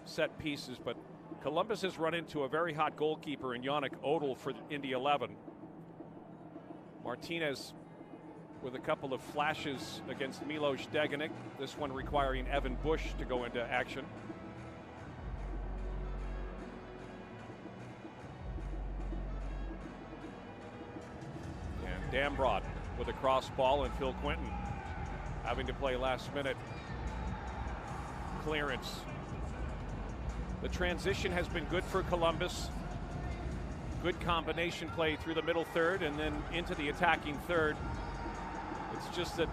set pieces, but Columbus has run into a very hot goalkeeper in Yannick Odell for Indy 11. Martinez with a couple of flashes against Milos Degenek, this one requiring Evan Bush to go into action. And Dambrot with a cross ball, and Phil Quinton having to play last minute clearance. The transition has been good for Columbus. Good combination play through the middle third and then into the attacking third. It's just that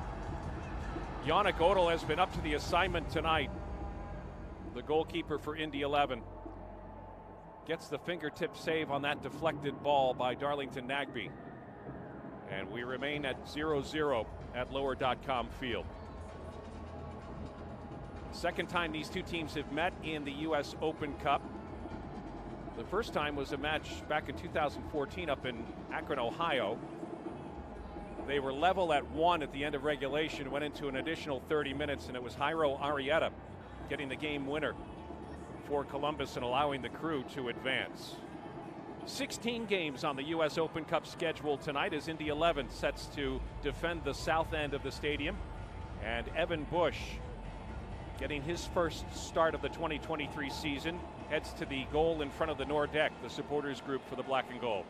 Yannick Odell has been up to the assignment tonight. The goalkeeper for Indy 11 gets the fingertip save on that deflected ball by Darlington Nagbe. And we remain at 0-0 at lower.com field. Second time these two teams have met in the U.S. Open Cup. The first time was a match back in 2014 up in Akron, Ohio. They were level at 1 at the end of regulation, went into an additional 30 minutes, and it was Jairo Arrieta getting the game winner for Columbus and allowing the Crew to advance. 16 games on the U.S. Open Cup schedule tonight as Indy 11 sets to defend the south end of the stadium. And Evan Bush, getting his first start of the 2023 season, heads to the goal in front of the Nordeck, the supporters group for the black and gold.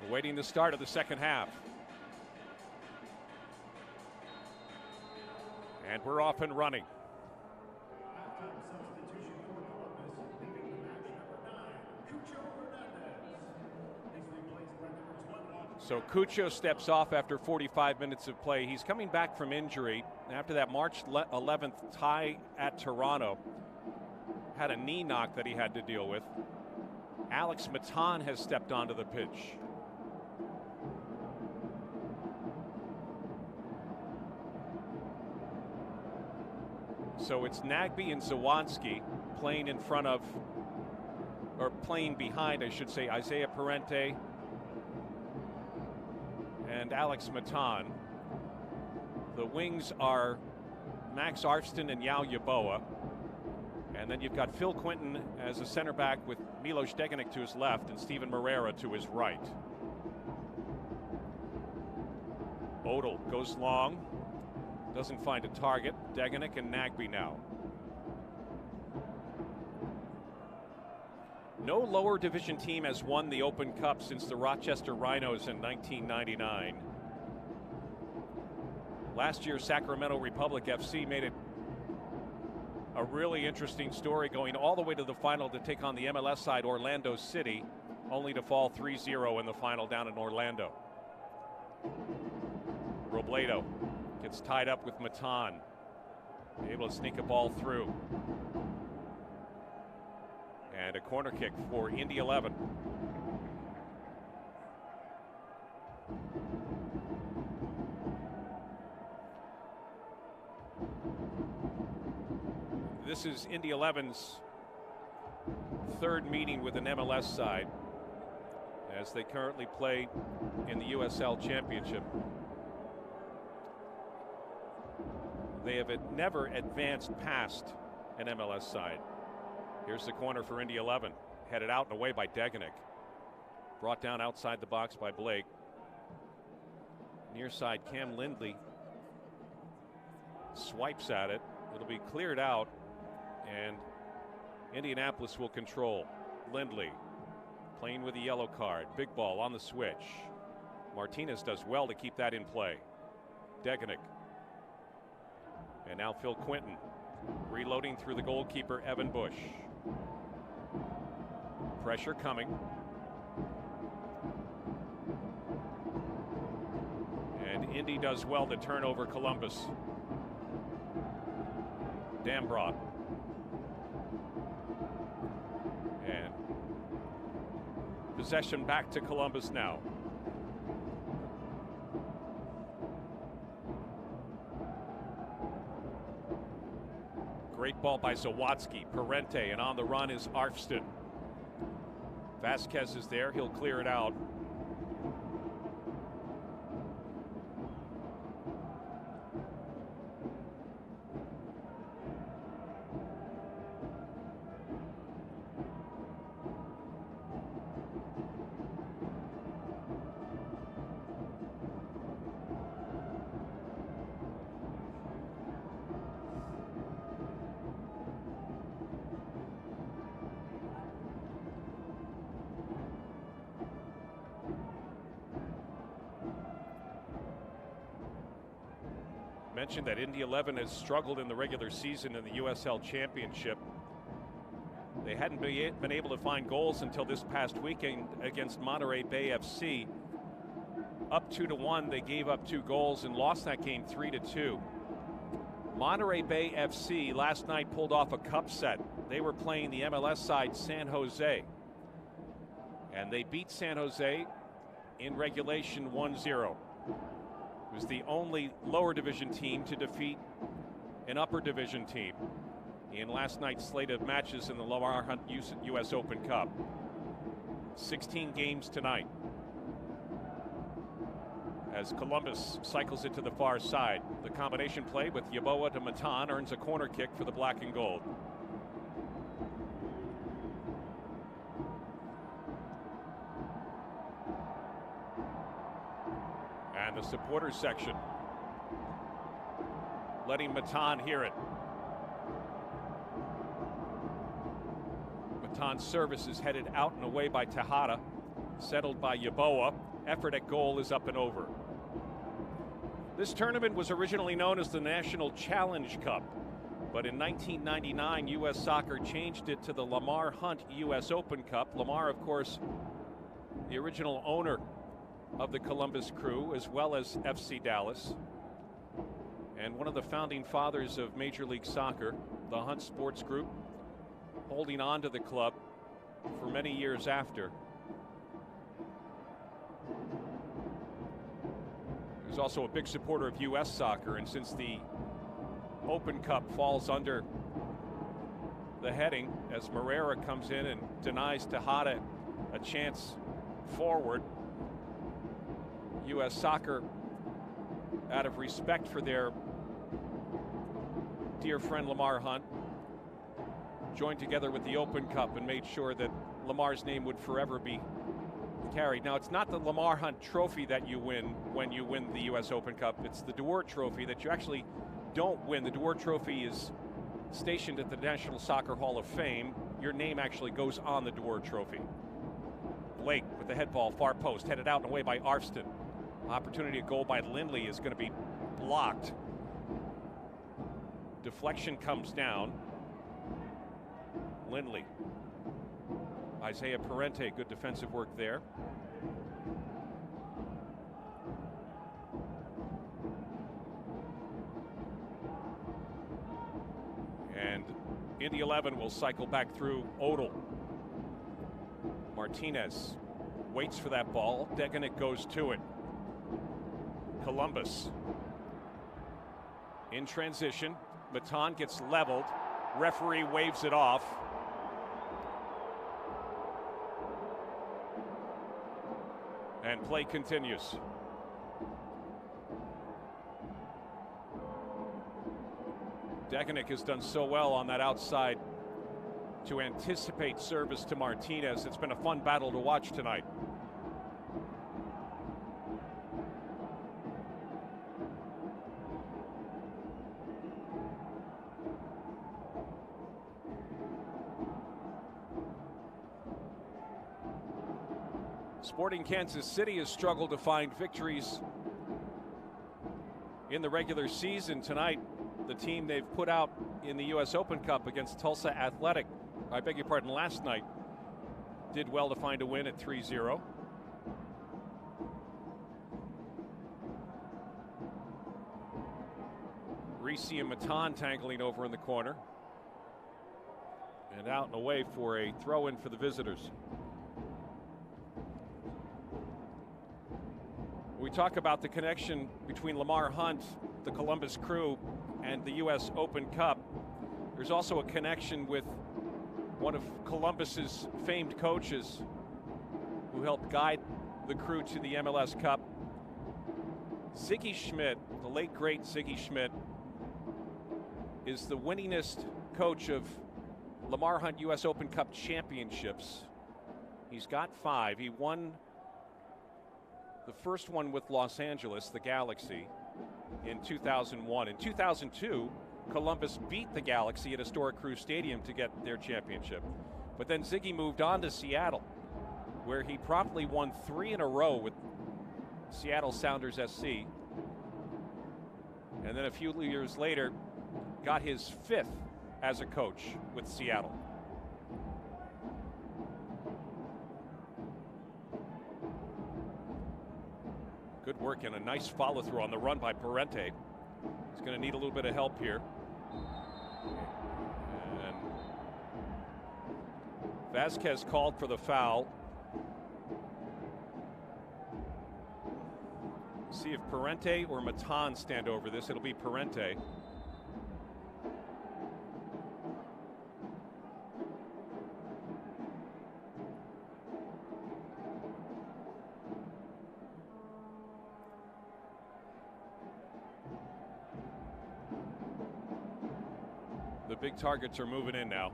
Awaiting the start of the second half. And we're off and running. So Cucho steps off after 45 minutes of play. He's coming back from injury after that March 11th tie at Toronto. Had a knee knock that he had to deal with. Alex Matan has stepped onto the pitch. So it's Nagbe and Zawanski playing in front of, or playing behind, I should say, Isaiah Parente and Alex Matan. The wings are Max Arfston and Yao Yaboa. And then you've got Phil Quinton as a center back with Milos Degenek to his left and Steven Moreira to his right. Odell goes long, doesn't find a target. Degenek and Nagbe now. No lower division team has won the Open Cup since the Rochester Rhinos in 1999. Last year, Sacramento Republic FC made it a really interesting story, going all the way to the final to take on the MLS side Orlando City, only to fall 3-0 in the final down in Orlando. Robledo gets tied up with Matan, able to sneak a ball through. And a corner kick for Indy 11. This is Indy 11's third meeting with an MLS side as they currently play in the USL Championship. They have never advanced past an MLS side. Here's the corner for Indy 11. Headed out and away by Degenek. Brought down outside the box by Blake. Near side, Cam Lindley swipes at it. It'll be cleared out, and Indianapolis will control. Lindley playing with a yellow card. Big ball on the switch. Martinez does well to keep that in play. Degenek. And now Phil Quinton reloading through the goalkeeper, Evan Bush. Pressure coming. And Indy does well to turn over Columbus. Dambrot. And possession back to Columbus now. Great ball by Zawadzki. Parente, and on the run is Arfsted. Vasquez is there. He'll clear it out. Mentioned that Indy 11 has struggled in the regular season in the USL Championship. They hadn't been able to find goals until this past weekend against Monterey Bay FC. Up 2-1, they gave up 2 goals and lost that game 3-2. Monterey Bay FC last night pulled off a cup set. They were playing the MLS side San Jose, and they beat San Jose in regulation 1-0. It was the only lower division team to defeat an upper division team in last night's slate of matches in the Lamar Hunt U.S. Open Cup. 16 games tonight as Columbus cycles it to the far side. The combination play with Yeboah to Matan earns a corner kick for the black and gold. And the supporters section letting Matan hear it. Matan's service is headed out and away by Tejada, settled by Yeboah. Effort at goal is up and over. This tournament was originally known as the National Challenge Cup, but in 1999 U.S. Soccer changed it to the Lamar Hunt U.S. Open Cup. Lamar, of course, the original owner of the Columbus Crew, as well as FC Dallas, and one of the founding fathers of Major League Soccer, the Hunt Sports Group, holding on to the club for many years after. He was also a big supporter of U.S. soccer, and since the Open Cup falls under the heading, as Moreira comes in and denies Tejada a chance forward, U.S. Soccer, out of respect for their dear friend Lamar Hunt, joined together with the Open Cup and made sure that Lamar's name would forever be carried. Now, it's not the Lamar Hunt Trophy that you win when you win the U.S. Open Cup. It's the Dewar Trophy that you actually don't win. The Dewar Trophy is stationed at the National Soccer Hall of Fame. Your name actually goes on the Dewar Trophy. Blake with the head ball, far post, headed out and away by Arfsted. Opportunity to goal by Lindley is going to be blocked. Deflection comes down. Lindley. Isaiah Parente, good defensive work there. And Indy 11 will cycle back through Odell. Martinez waits for that ball. Degenek goes to it. Columbus in transition. Matan gets leveled. Referee waves it off. And play continues. Degenik has done so well on that outside to anticipate service to Martinez. It's been a fun battle to watch tonight. Sporting Kansas City has struggled to find victories in the regular season. Tonight, the team they've put out in the U.S. Open Cup against Tulsa Athletic, I beg your pardon, last night, did well to find a win at 3-0. Risi and Matan tangling over in the corner. And out and away for a throw-in for the visitors. We talk about the connection between Lamar Hunt, the Columbus Crew, and the U.S. Open Cup. There's also a connection with one of Columbus's famed coaches who helped guide the Crew to the MLS Cup. Ziggy Schmidt, the late great Ziggy Schmidt, is the winningest coach of Lamar Hunt U.S. Open Cup championships. He's got 5. He won the first one with Los Angeles, the Galaxy, in 2001. In 2002, Columbus beat the Galaxy at historic Crew Stadium to get their championship. But then Ziggy moved on to Seattle, where he promptly won 3 in a row with Seattle Sounders SC. And then a few years later, got his 5th as a coach with Seattle. Good work and a nice follow through on the run by Parente. He's going to need a little bit of help here. And Vasquez called for the foul. See if Parente or Matan stand over this. It'll be Parente. The big targets are moving in now.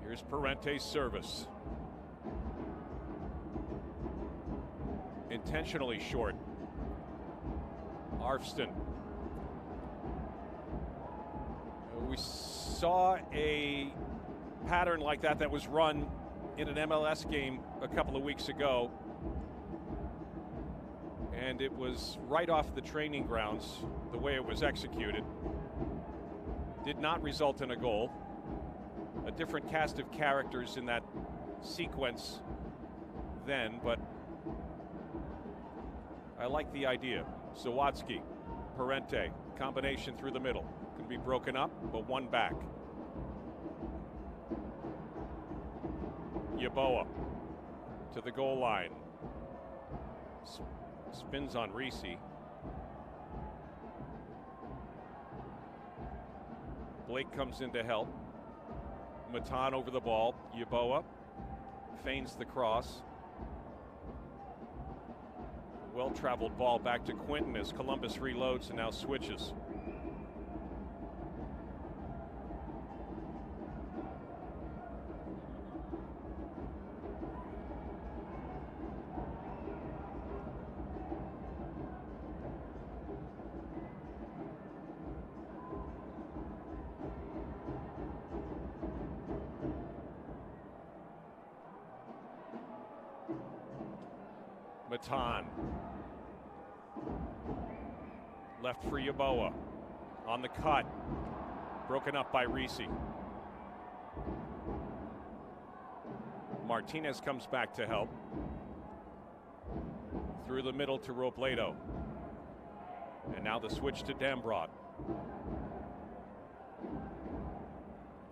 Here's Parente's service. Intentionally short. Arfston. We saw a pattern like that was run in an MLS game a couple of weeks ago. And it was right off the training grounds, the way it was executed. Did not result in a goal. A different cast of characters in that sequence then, but I like the idea. Sawatsky, Parente, combination through the middle. Can be broken up, but one back. Yeboah to the goal line. Spins on Risi. Blake comes in to help. Matan over the ball. Yeboah feigns the cross. Well-traveled ball back to Quinton as Columbus reloads and now switches. Matan. Left for Yeboah. On the cut. Broken up by Risi. Martinez comes back to help. Through the middle to Robledo. And now the switch to Dambrot.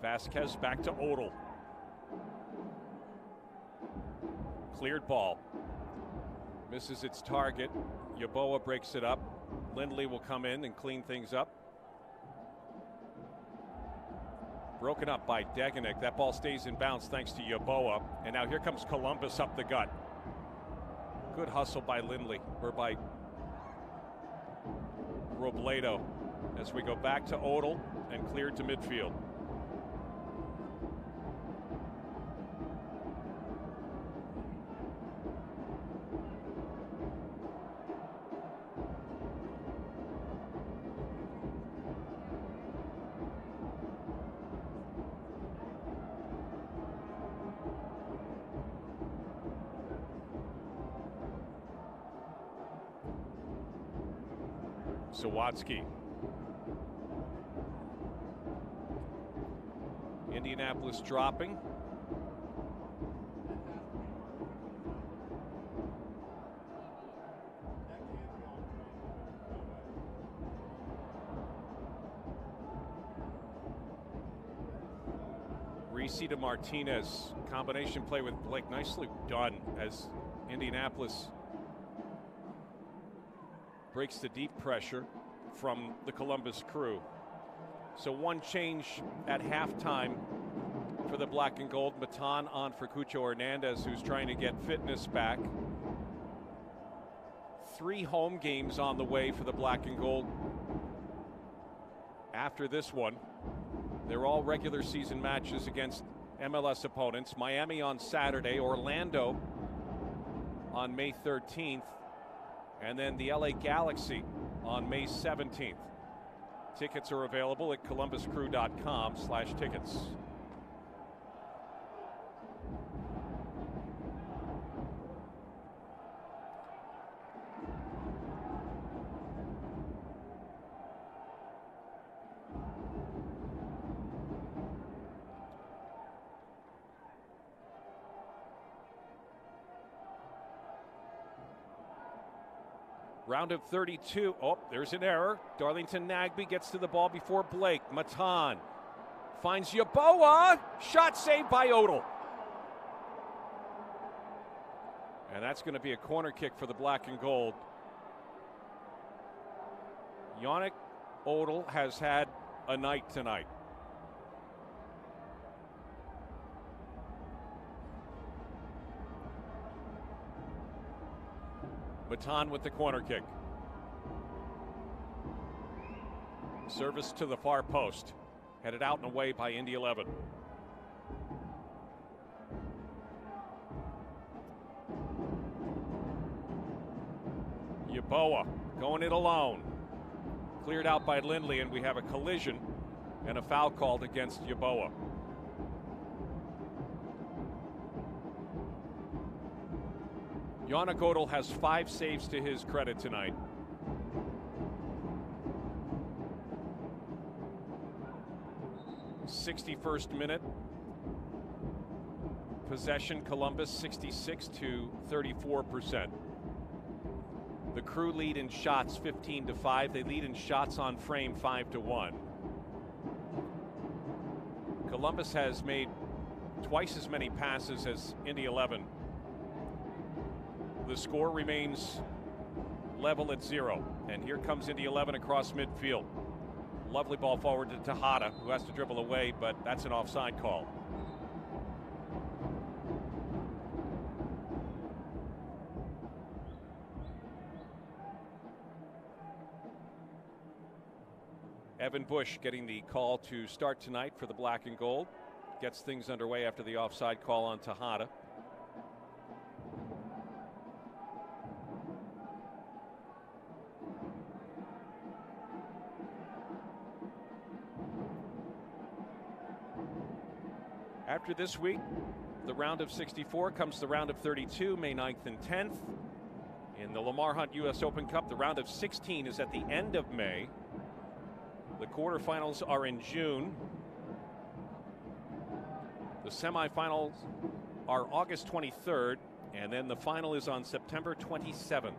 Vasquez back to Odell. Cleared ball. Misses its target. Yeboah breaks it up. Lindley will come in and clean things up. Broken up by Degenik. That ball stays in bounds thanks to Yeboah. And now here comes Columbus up the gut. Good hustle by Lindley, or by Robledo, as we go back to Odell and cleared to midfield. Sawatsky. Indianapolis dropping. Reese to Martinez. Combination play with Blake. Nicely done as Indianapolis breaks the deep pressure from the Columbus Crew. So one change at halftime for the black and gold. Matan on for Cucho Hernandez, who's trying to get fitness back. 3 home games on the way for the black and gold. After this one, they're all regular season matches against MLS opponents. Miami on Saturday, Orlando on May 13th, and then the LA Galaxy on May 17th. Tickets are available at columbuscrew.com/tickets. Round of 32. Oh, there's an error. Darlington Nagbe gets to the ball before Blake. Matan finds Yeboah. Shot saved by Odell. And that's going to be a corner kick for the black and gold. Yannick Odell has had a night tonight. Matan with the corner kick. Service to the far post. Headed out and away by Indy 11. Yeboah going it alone. Cleared out by Lindley, and we have a collision and a foul called against Yeboah. Yannick Odell has 5 saves to his credit tonight. '61st minute. Possession Columbus 66 to 34%. The Crew lead in shots 15-5. They lead in shots on frame 5-1. Columbus has made twice as many passes as Indy 11. The score remains level at 0. And here comes Indy 11 across midfield. Lovely ball forward to Tejada, who has to dribble away, but that's an offside call. Evan Bush getting the call to start tonight for the black and gold. Gets things underway after the offside call on Tejada. After this week, the round of 64 comes the round of 32, May 9th and 10th. In the Lamar Hunt U.S. Open Cup, the round of 16 is at the end of May. The quarterfinals are in June. The semifinals are August 23rd, and then the final is on September 27th.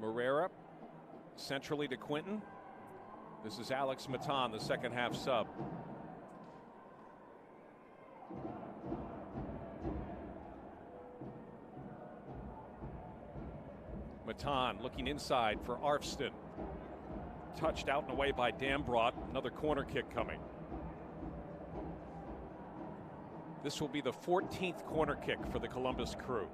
Moreira centrally to Quinton. This is Alex Matan, the second half sub. Matan looking inside for Arfston. touched out and away by Dambrot. Another corner kick coming. This will be the 14th corner kick for the Columbus Crew.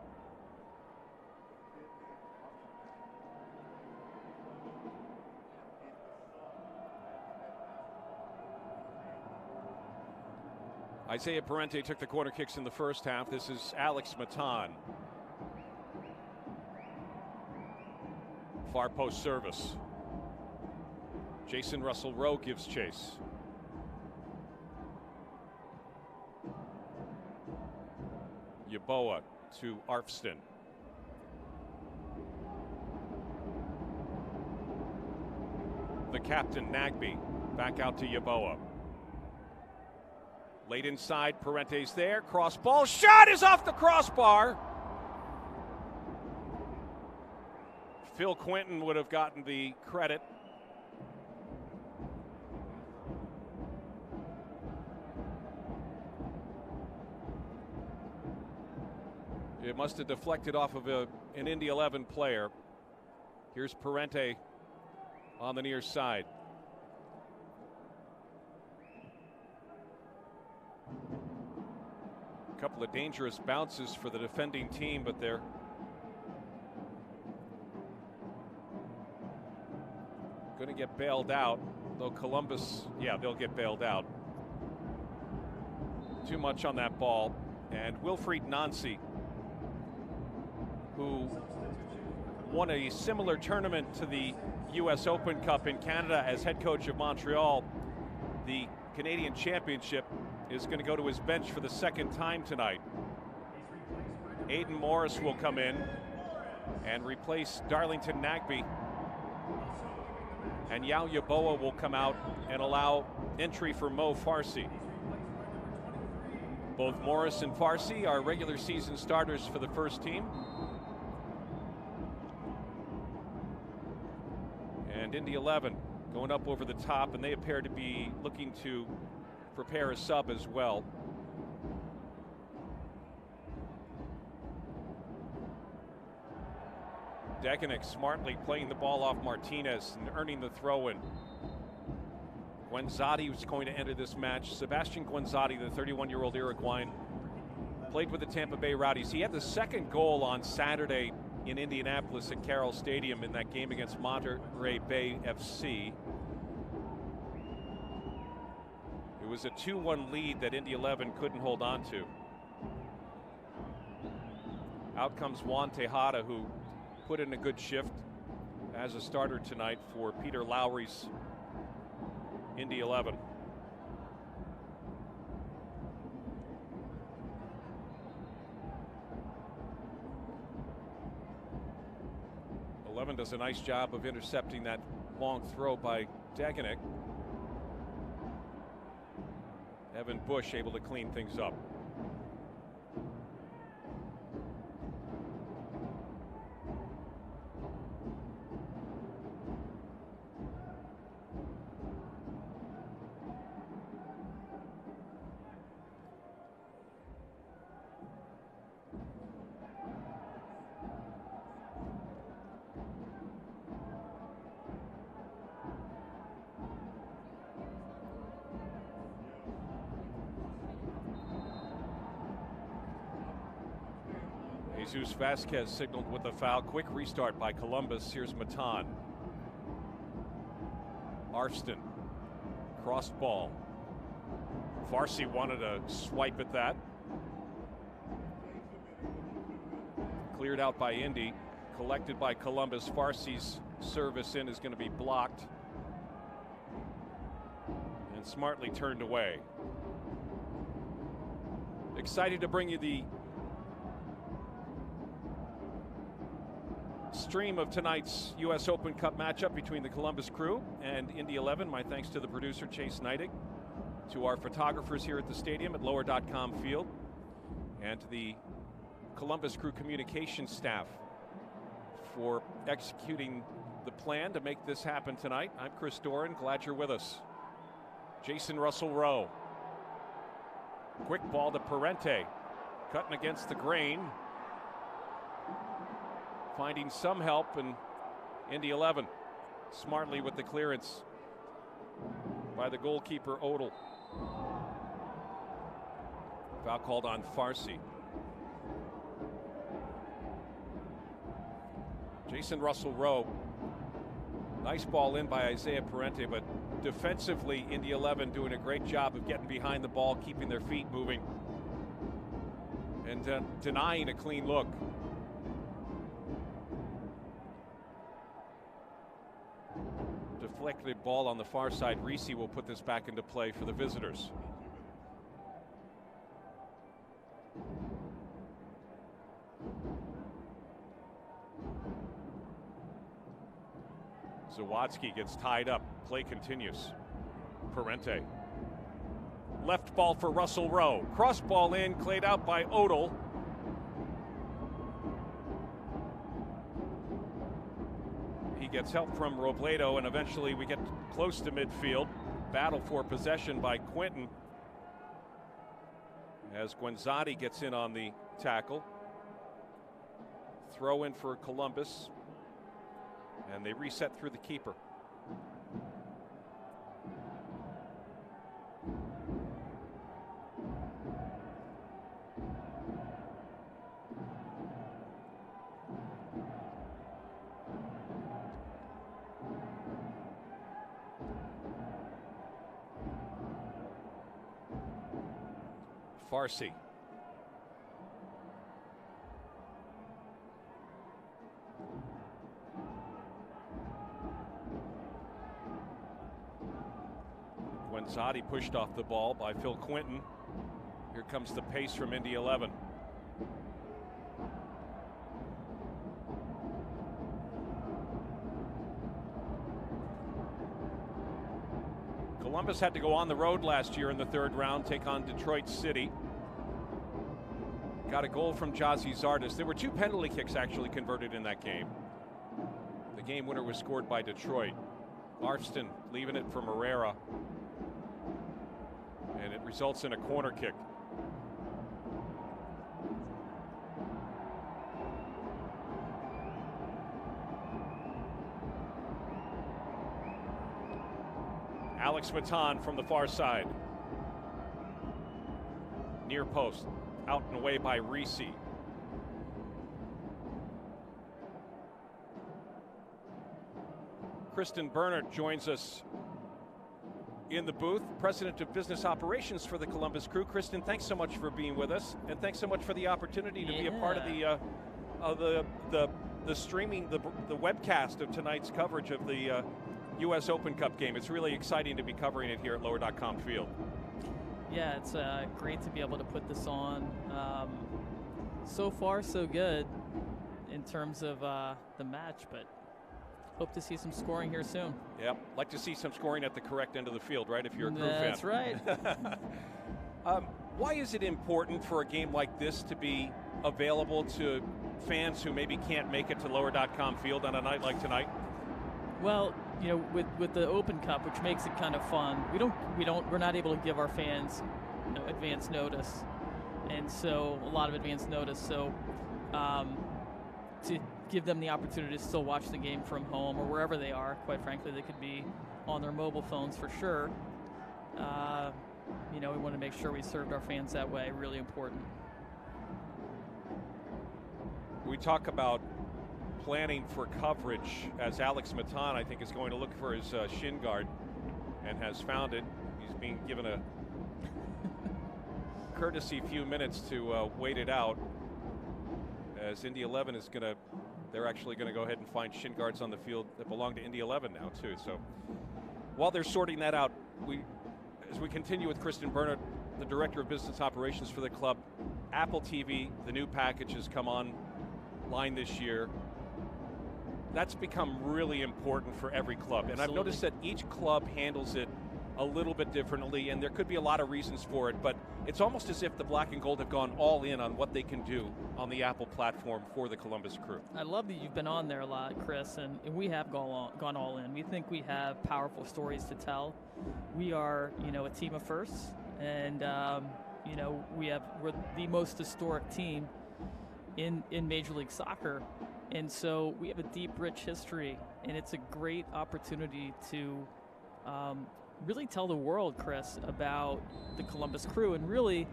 Isaiah Parente took the corner kicks in the first half. This is Alex Matan. Far post service. Jason Russell Rowe gives chase. Yeboah to Arfston. The captain, Nagbe, back out to Yeboah. Late inside, Parente's there. Cross ball. Shot is off the crossbar. Phil Quinton would have gotten the credit. It must have deflected off of an Indy 11 player. Here's Parente on the near side. A couple of dangerous bounces for the defending team, but they're going to get bailed out. Though Columbus, yeah, they'll get bailed out. Too much on that ball. And Wilfried Nancy, who won a similar tournament to the U.S. Open Cup in Canada as head coach of Montreal, the Canadian Championship, is going to go to his bench for the second time tonight. Aiden Morris will come in and replace Darlington Nagbe. And Yao Yeboah will come out and allow entry for Mo Farsi. Both Morris and Farsi are regular season starters for the first team. And Indy 11 going up over the top, and they appear to be looking to prepare a sub as well. Degenek smartly playing the ball off Martinez and earning the throw-in. Guenzati was going to enter this match. Sebastian Guenzati, the 31-year-old Uruguayan, played with the Tampa Bay Rowdies. He had the second goal on Saturday in Indianapolis at Carroll Stadium in that game against Monterey Bay FC. It was a 2-1 lead that Indy 11 couldn't hold on to. Out comes Juan Tejada, who put in a good shift as a starter tonight for Peter Lowry's Indy 11. Does a nice job of intercepting that long throw by Degenek. Evan Bush able to clean things up. Jesus Vasquez signaled with a foul. Quick restart by Columbus. Here's Matan. Arfston. Crossed ball. Farsi wanted a swipe at that. Cleared out by Indy. Collected by Columbus. Farsi's service in is going to be blocked. And smartly turned away. Excited to bring you the stream of tonight's U.S. Open Cup matchup between the Columbus Crew and Indy 11. My thanks to the producer, Chase Neidig, to our photographers here at the stadium at lower.com field, and to the Columbus Crew communication staff for executing the plan to make this happen tonight. I'm Chris Doran. Glad you're with us. Jason Russell Rowe. Quick ball to Parente. Cutting against the grain. Finding some help in Indy 11. Smartly with the clearance by the goalkeeper, Odell. Foul called on Farsi. Jason Russell-Rowe. Nice ball in by Isaiah Parente, but defensively, Indy 11 doing a great job of getting behind the ball, keeping their feet moving, and denying a clean look. Deflected ball on the far side. Reese will put this back into play for the visitors. Zawadzki gets tied up. Play continues. Parente. Left ball for Russell-Rowe. Cross ball in, clayed out by Odell. He gets help from Robledo, and eventually we get close to midfield. Battle for possession by Quinton, as Guenzati gets in on the tackle. Throw in for Columbus, and they reset through the keeper. Farsi. Guenzati pushed off the ball by Phil Quinton. Here comes the pace from Indy 11. Columbus had to go on the road last year in the third round, take on Detroit City. Got a goal from Jazzy Zardes. There were 2 penalty kicks actually converted in that game. The game winner was scored by Detroit. Arfston leaving it for Herrera, and it results in a corner kick. Alex Matan from the far side. Near post. Out and away by Reese. Kristen Bernert joins us in the booth, President of Business Operations for the Columbus Crew. Kristen, thanks so much for being with us, and thanks so much for the opportunity to be a part of the streaming, the webcast of tonight's coverage of the U.S. Open Cup game. It's really exciting to be covering it here at Lower.com Field.
Yeah, it's great to be able to put this on. So far, so good in terms of the match, but hope to see some scoring here soon. Yep,
like to see some scoring at the correct end of the field, right, if you're a Crew fan.
That's right.
Why is it important for a game like this to be available to fans who maybe can't make it to Lower.com Field on a night like tonight?
Well, you know, with the Open Cup, which makes it kind of fun, we're not able to give our fans, you know, advance notice, and so a lot of advance notice. So to give them the opportunity to still watch the game from home or wherever they are, quite frankly, they could be on their mobile phones for sure. You know, we want to make sure we served our fans that way. Really important.
We talk about planning for coverage, as Alex Matan, I think, is going to look for his shin guard and has found it. He's being given a courtesy few minutes to wait it out, as Indy 11 is going to, they're actually going to go ahead and find shin guards on the field that belong to Indy 11 now too. So while they're sorting that out, as we continue with Kristen Bernert, the Director of Business Operations for the club, Apple TV, the new package has come online this year. That's become really important for every club. And I've noticed that each club handles it a little bit differently, and there could be a lot of reasons for it, but it's almost as if the Black and Gold have gone all in on what they can do on the Apple platform for the Columbus Crew.
I love that you've been on there a lot, Chris, and we have gone all in. We think we have powerful stories to tell. We are, you know, a team of firsts, and you know, we're the most historic team in Major League Soccer. And so we have a deep, rich history, and it's a great opportunity to really tell the world, Chris, about the Columbus Crew, and really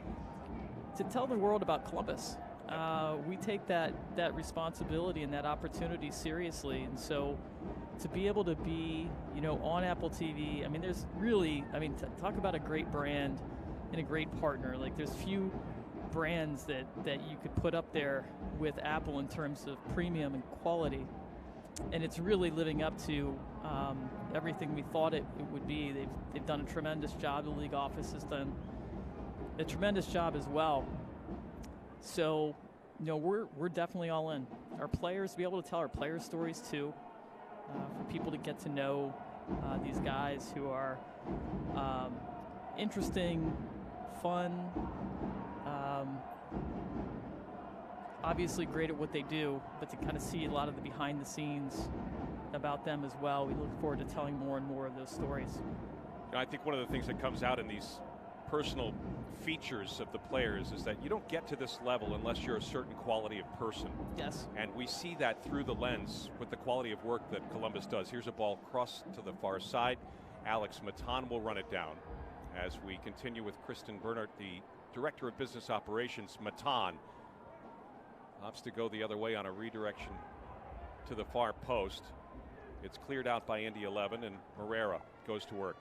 to tell the world about Columbus. We take that responsibility and that opportunity seriously, and so to be able to be, on Apple TV, I mean, there's really, talk about a great brand and a great partner. Like, there's few brands that you could put up there with Apple in terms of premium and quality, and it's really living up to everything we thought it would be. They've done a tremendous job. The league office has done a tremendous job as well. So, we're definitely all in. Our players, to be able to tell our players' stories too, for people to get to know these guys who are interesting, fun, obviously great at what they do, but to kind of see a lot of the behind the scenes about them as well. We look forward to telling more and more of those stories.
I think one of the things that comes out in these personal features of the players is that you don't get to this level unless you're a certain quality of person.
Yes. And
we see that through the lens with the quality of work that Columbus does. Here's a ball crossed to the far side. Alex Matan will run it down as we continue with Kristen Bernhardt, the Director of Business Operations. Matan opts to go the other way on a redirection to the far post. It's cleared out by Indy 11, and Morera goes to work.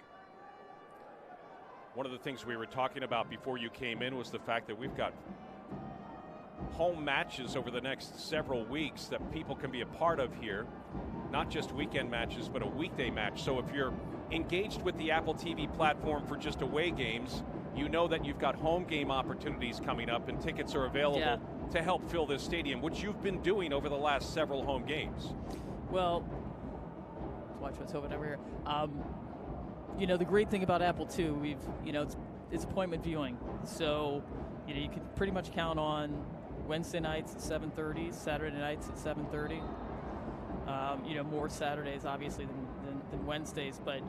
One of the things we were talking about before you came in was the fact that we've got home matches over the next several weeks that people can be a part of here. Not just weekend matches, but a weekday match. So if you're engaged with the Apple TV platform for just away games, you know that you've got home game opportunities coming up, and tickets are available to help fill this stadium, which you've been doing over the last several home games.
Well, watch what's open over here. The great thing about Apple too, it's appointment viewing. So, you can pretty much count on Wednesday nights at 7:30, Saturday nights at 7:30. More Saturdays obviously than Wednesdays, but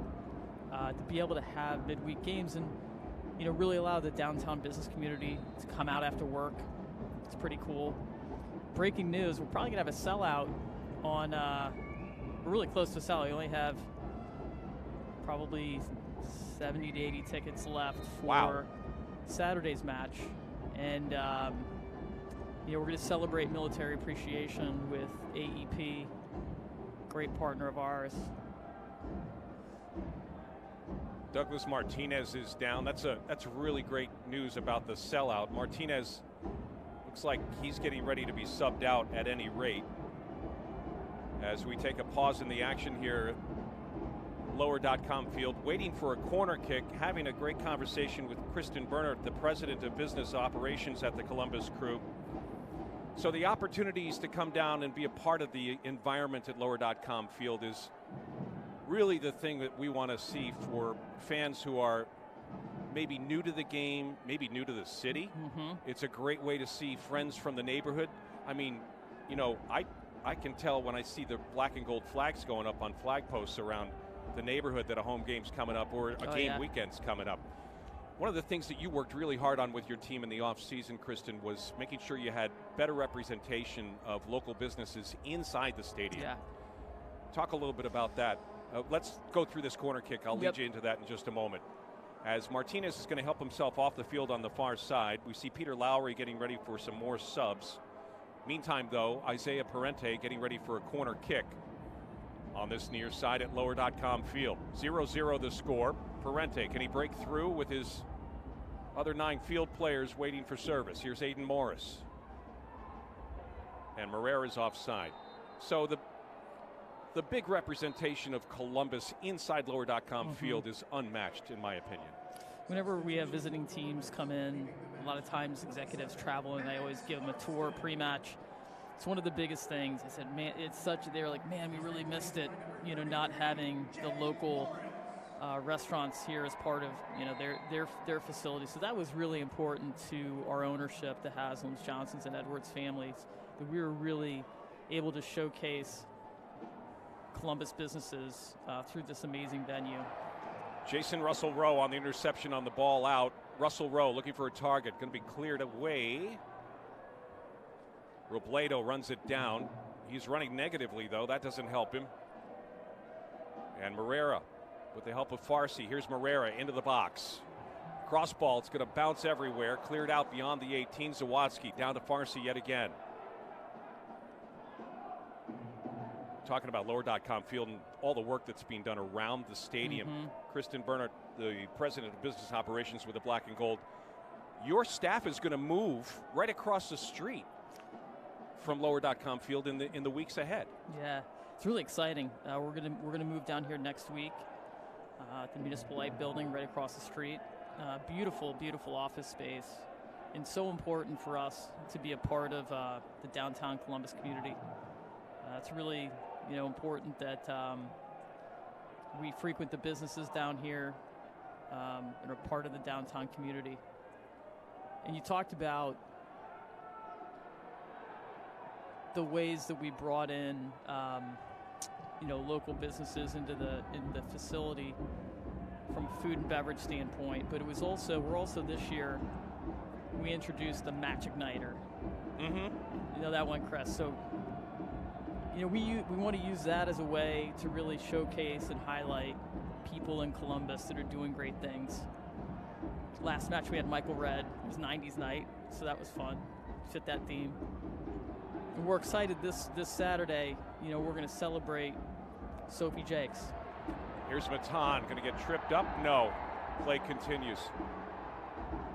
to be able to have midweek games and really allow the downtown business community to come out after work, it's pretty cool. Breaking news: we're probably gonna have a sellout on. We're really close to a sellout. We only have probably 70 to 80 tickets left for Saturday's match, and we're going to celebrate military appreciation with AEP, great partner of ours.
Douglas Martinez is down. That's really great news about the sellout. Martinez looks like he's getting ready to be subbed out at any rate. As we take a pause in the action here, lower.com field, waiting for a corner kick, having a great conversation with Kristen Bernhardt, the President of Business Operations at the Columbus Crew. So the opportunities to come down and be a part of the environment at lower.com field is really the thing that we want to see for fans who are maybe new to the game, maybe new to the city. It's a great way to see friends from the neighborhood. I mean, I can tell when I see the black and gold flags going up on flag posts around the neighborhood that a home game's coming up or a game weekend's coming up. One of the things that you worked really hard on with your team in the offseason, Kristen, was making sure you had better representation of local businesses inside the stadium.
Yeah.
Talk a little bit about that. Let's go through this corner kick. I'll lead you into that in just a moment. As Martinez is going to help himself off the field on the far side, we see Peter Lowry getting ready for some more subs. Meantime, though, Isaiah Parente getting ready for a corner kick on this near side at lower.com field. 0-0 the score. Parente, can he break through with his other 9 field players waiting for service? Here's Aiden Morris. And Morera's offside. So the big representation of Columbus inside lower.com field is unmatched, in my opinion.
Whenever we have visiting teams come in, a lot of times executives travel, and I always give them a tour pre-match. It's one of the biggest things. I said, man, they were like, man, we really missed it, not having the local restaurants here as part of, their facility. So that was really important to our ownership, the Haslams, Johnsons, and Edwards families, that we were really able to showcase Columbus businesses through this amazing venue.
Jason Russell Rowe on the interception on the ball out. Russell Rowe looking for a target, going to be cleared away. Robledo runs it down. He's running negatively, though. That doesn't help him. And Moreira with the help of Farsi. Here's Moreira into the box. Cross ball, it's going to bounce everywhere. Cleared out beyond the 18. Zawadzki down to Farsi yet again. Talking about lower.com field and all the work that's being done around the stadium. Kristen Bernhardt, the president of business operations with the Black and Gold. Your staff is going to move right across the street from lower.com field in the weeks ahead.
Yeah, it's really exciting. We're gonna move down here next week at the Municipal Light Building right across the street. Beautiful, beautiful office space, and so important for us to be a part of the downtown Columbus community. It's really, important that we frequent the businesses down here and are part of the downtown community. And you talked about the ways that we brought in, local businesses into the facility from a food and beverage standpoint. But we're also this year, we introduced the Match Igniter. You know that one, Chris. So, we want to use that as a way to really showcase and highlight people in Columbus that are doing great things. Last match we had Michael Redd. It was 90s night, so that was fun. Fit that theme. And we're excited this Saturday. We're going to celebrate Sophie Jakes.
Here's Matan, going to get tripped up. No, play continues.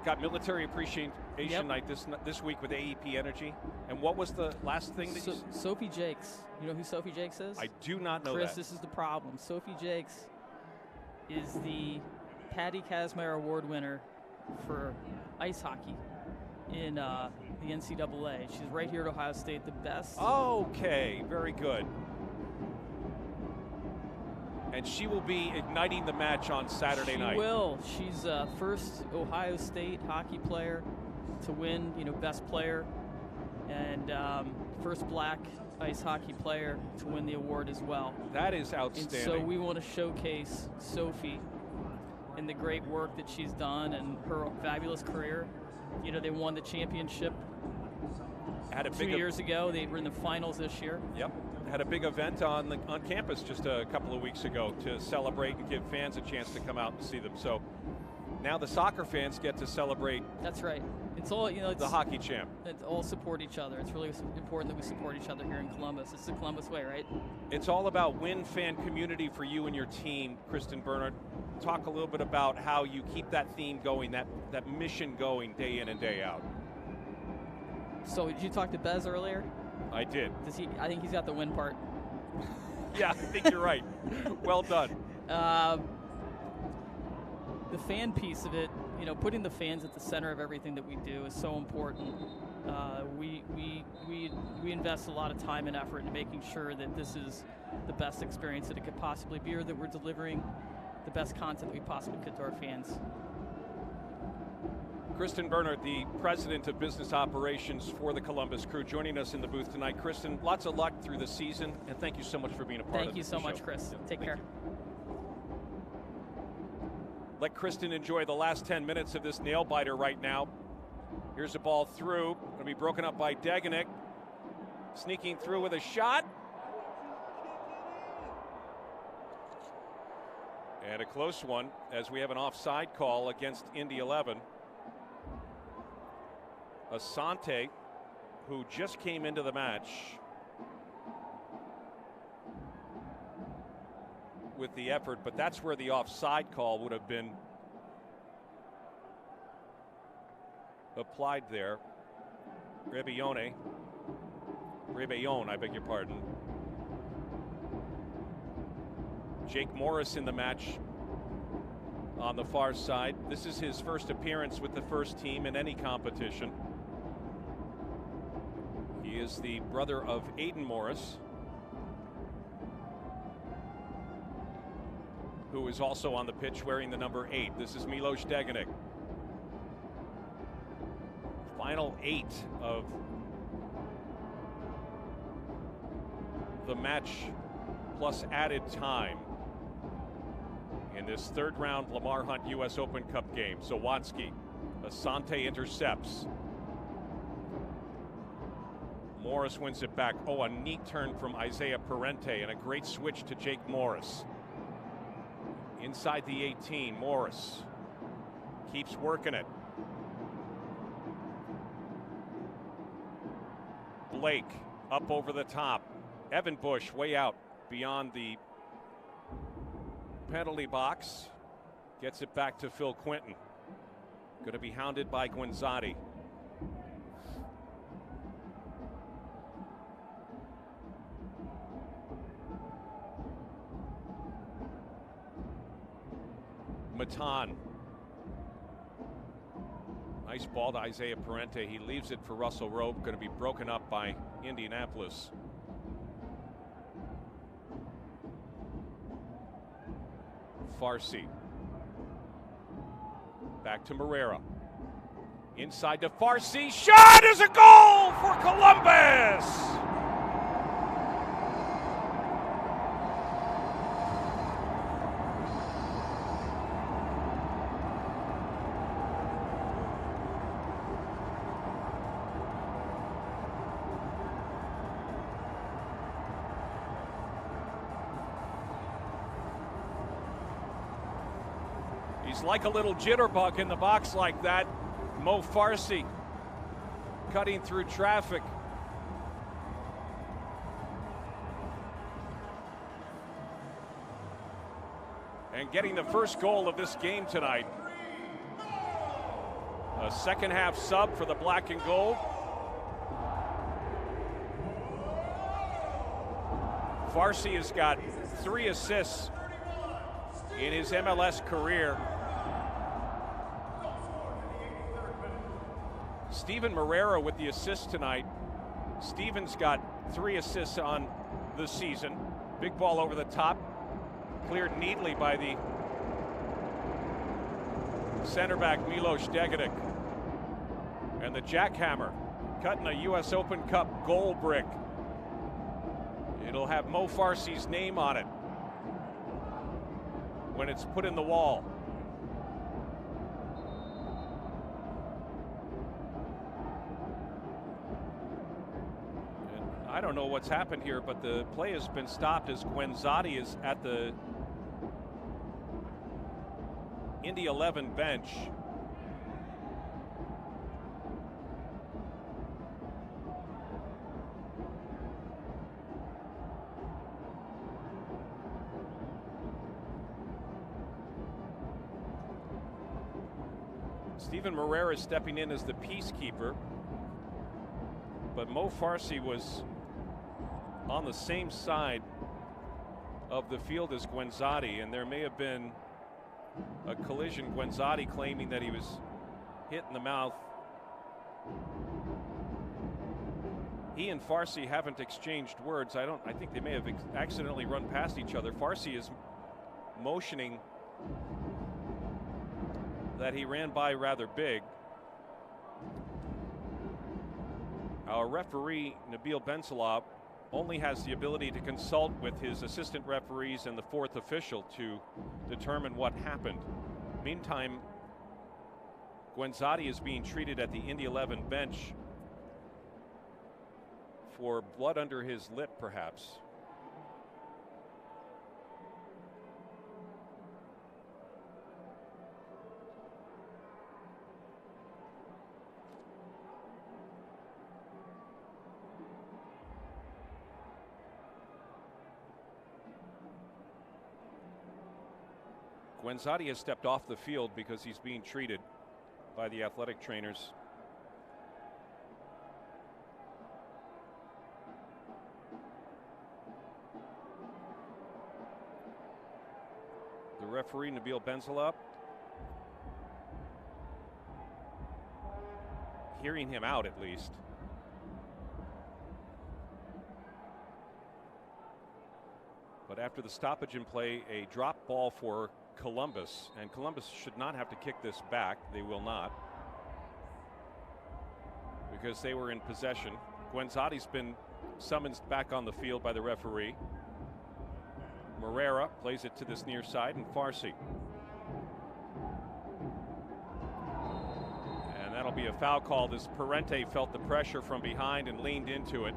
Got military appreciation night this week with AEP Energy. And what was the last thing that you said?
Sophie Jakes. You know who Sophie Jakes is?
I do not know
Chris,
that.
This is the problem. Sophie Jakes is the Patty Kazmaier Award winner for ice hockey in the NCAA. She's right here at Ohio State, the best.
Okay, very good. And she will be igniting the match on Saturday night.
She will. She's first Ohio State hockey player to win, best player, and first black ice hockey player to win the award as well.
That is outstanding.
And so we want to showcase Sophie and the great work that she's done and her fabulous career. They won the championship 2 years ago. They were in the finals this year.
Yep. Had a big event on campus just a couple of weeks ago to celebrate and give fans a chance to come out and see them. So now the soccer fans get to celebrate.
That's right. It's all, it's
the hockey champ.
It's all support each other. It's really important that we support each other here in Columbus. It's the Columbus way, right?
It's all about win fan community for you and your team, Kristen Bernhardt. Talk a little bit about how you keep that theme going, that mission going day in and day out.
So did you talk to Bez earlier?
I did.
I think he's got the win part.
Yeah, I think you're right. Well done.
The fan piece of it, putting the fans at the center of everything that we do is so important. We invest a lot of time and effort in making sure that this is the best experience that it could possibly be, or that we're delivering the best content that we possibly could to our fans.
Kristen Bernhardt, the president of business operations for the Columbus Crew, joining us in the booth tonight. Kristen, lots of luck through the season, and thank you so much for being a part of the show.
Thank you so much, Chris. Take care.
Let Kristen enjoy the last 10 minutes of this nail biter right now. Here's a ball through. Going to be broken up by Degenek. Sneaking through with a shot. And a close one as we have an offside call against Indy 11. Asante, who just came into the match with the effort, but that's where the offside call would have been applied there. Rebellon, I beg your pardon. Jake Morris in the match on the far side. This is his first appearance with the first team in any competition. He is the brother of Aiden Morris, who is also on the pitch wearing the number 8. This is Milos Degenek. Final 8 of the match plus added time in this third round Lamar Hunt U.S. Open Cup game. Zawadzki, Asante intercepts. Morris wins it back. Oh, a neat turn from Isaiah Parente and a great switch to Jake Morris. Inside the 18, Morris keeps working it. Blake up over the top. Evan Bush way out beyond the penalty box. Gets it back to Phil Quinton. Going to be hounded by Guenzati. Matan. Nice ball to Isaiah Parente. He leaves it for Russell Rowe. Going to be broken up by Indianapolis. Farsi. Back to Morera. Inside to Farsi. Shot is a goal for Columbus! He's like a little jitterbug in the box like that. Mo Farsi cutting through traffic. And getting the first goal of this game tonight. A second half sub for the black and gold. Farsi has got 3 assists in his MLS career. Steven Morera with the assist tonight. Steven's got 3 assists on the season. Big ball over the top. Cleared neatly by the center back Milos Degetic. And the jackhammer cutting a U.S. Open Cup goal brick. It'll have Mo Farsi's name on it when it's put in the wall. I don't know what's happened here, but the play has been stopped as Guenzati is at the Indy 11 bench. Steven Morera is stepping in as the peacekeeper, but Mo Farsi was on the same side of the field as Guenzati, and there may have been a collision. Guenzati claiming that he was hit in the mouth. He and Farsi haven't exchanged words. I think they may have accidentally run past each other. Farsi is motioning that he ran by rather big. Our referee, Nabil Bensalab, only has the ability to consult with his assistant referees and the 4th official to determine what happened. Meantime, Guenzati is being treated at the Indy 11 bench for blood under his lip, perhaps. Guenzati has stepped off the field because he's being treated by the athletic trainers. The referee, Nabil Bensalab, hearing him out at least. But after the stoppage in play, a drop ball for Columbus, and Columbus should not have to kick this back. They will not, because they were in possession. Guenzati's been summoned back on the field by the referee. Morera plays it to this near side, and Farsi. And that'll be a foul call as Parente felt the pressure from behind and leaned into it.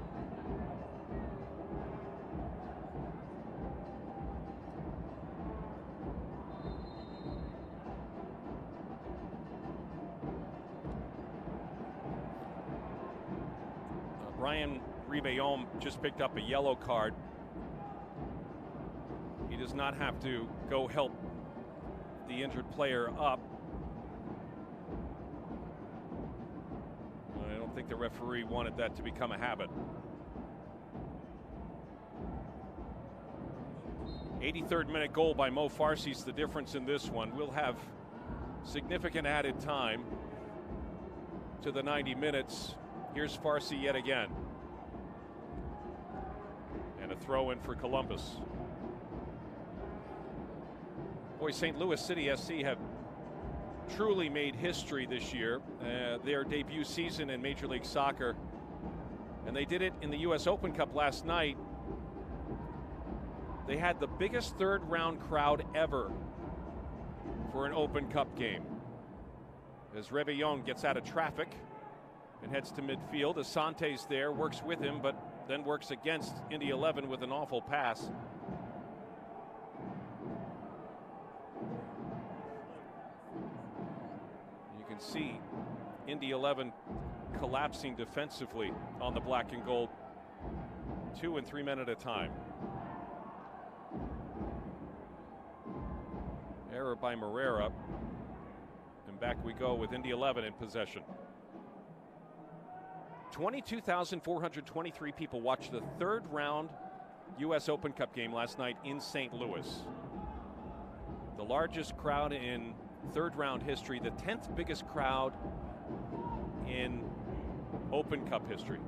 Ryan Rebellon just picked up a yellow card. He does not have to go help the injured player up. I don't think the referee wanted that to become a habit. 83rd minute goal by Mo Farsi is the difference in this one. We'll have significant added time to the 90 minutes. Here's Farsi yet again. And a throw in for Columbus. Boy, St. Louis City SC have truly made history this year. Their debut season in Major League Soccer. And they did it in the U.S. Open Cup last night. They had the biggest third round crowd ever for an Open Cup game. As Rebellon gets out of traffic and heads to midfield, Asante's there, works with him, but then works against Indy 11 with an awful pass. You can see Indy 11 collapsing defensively on the black and gold. 2 and 3 men at a time. Error by Morera. And back we go with Indy 11 in possession. 22,423 people watched the third round U.S. Open Cup game last night in St. Louis. The largest crowd in third round history, the 10th biggest crowd in Open Cup history.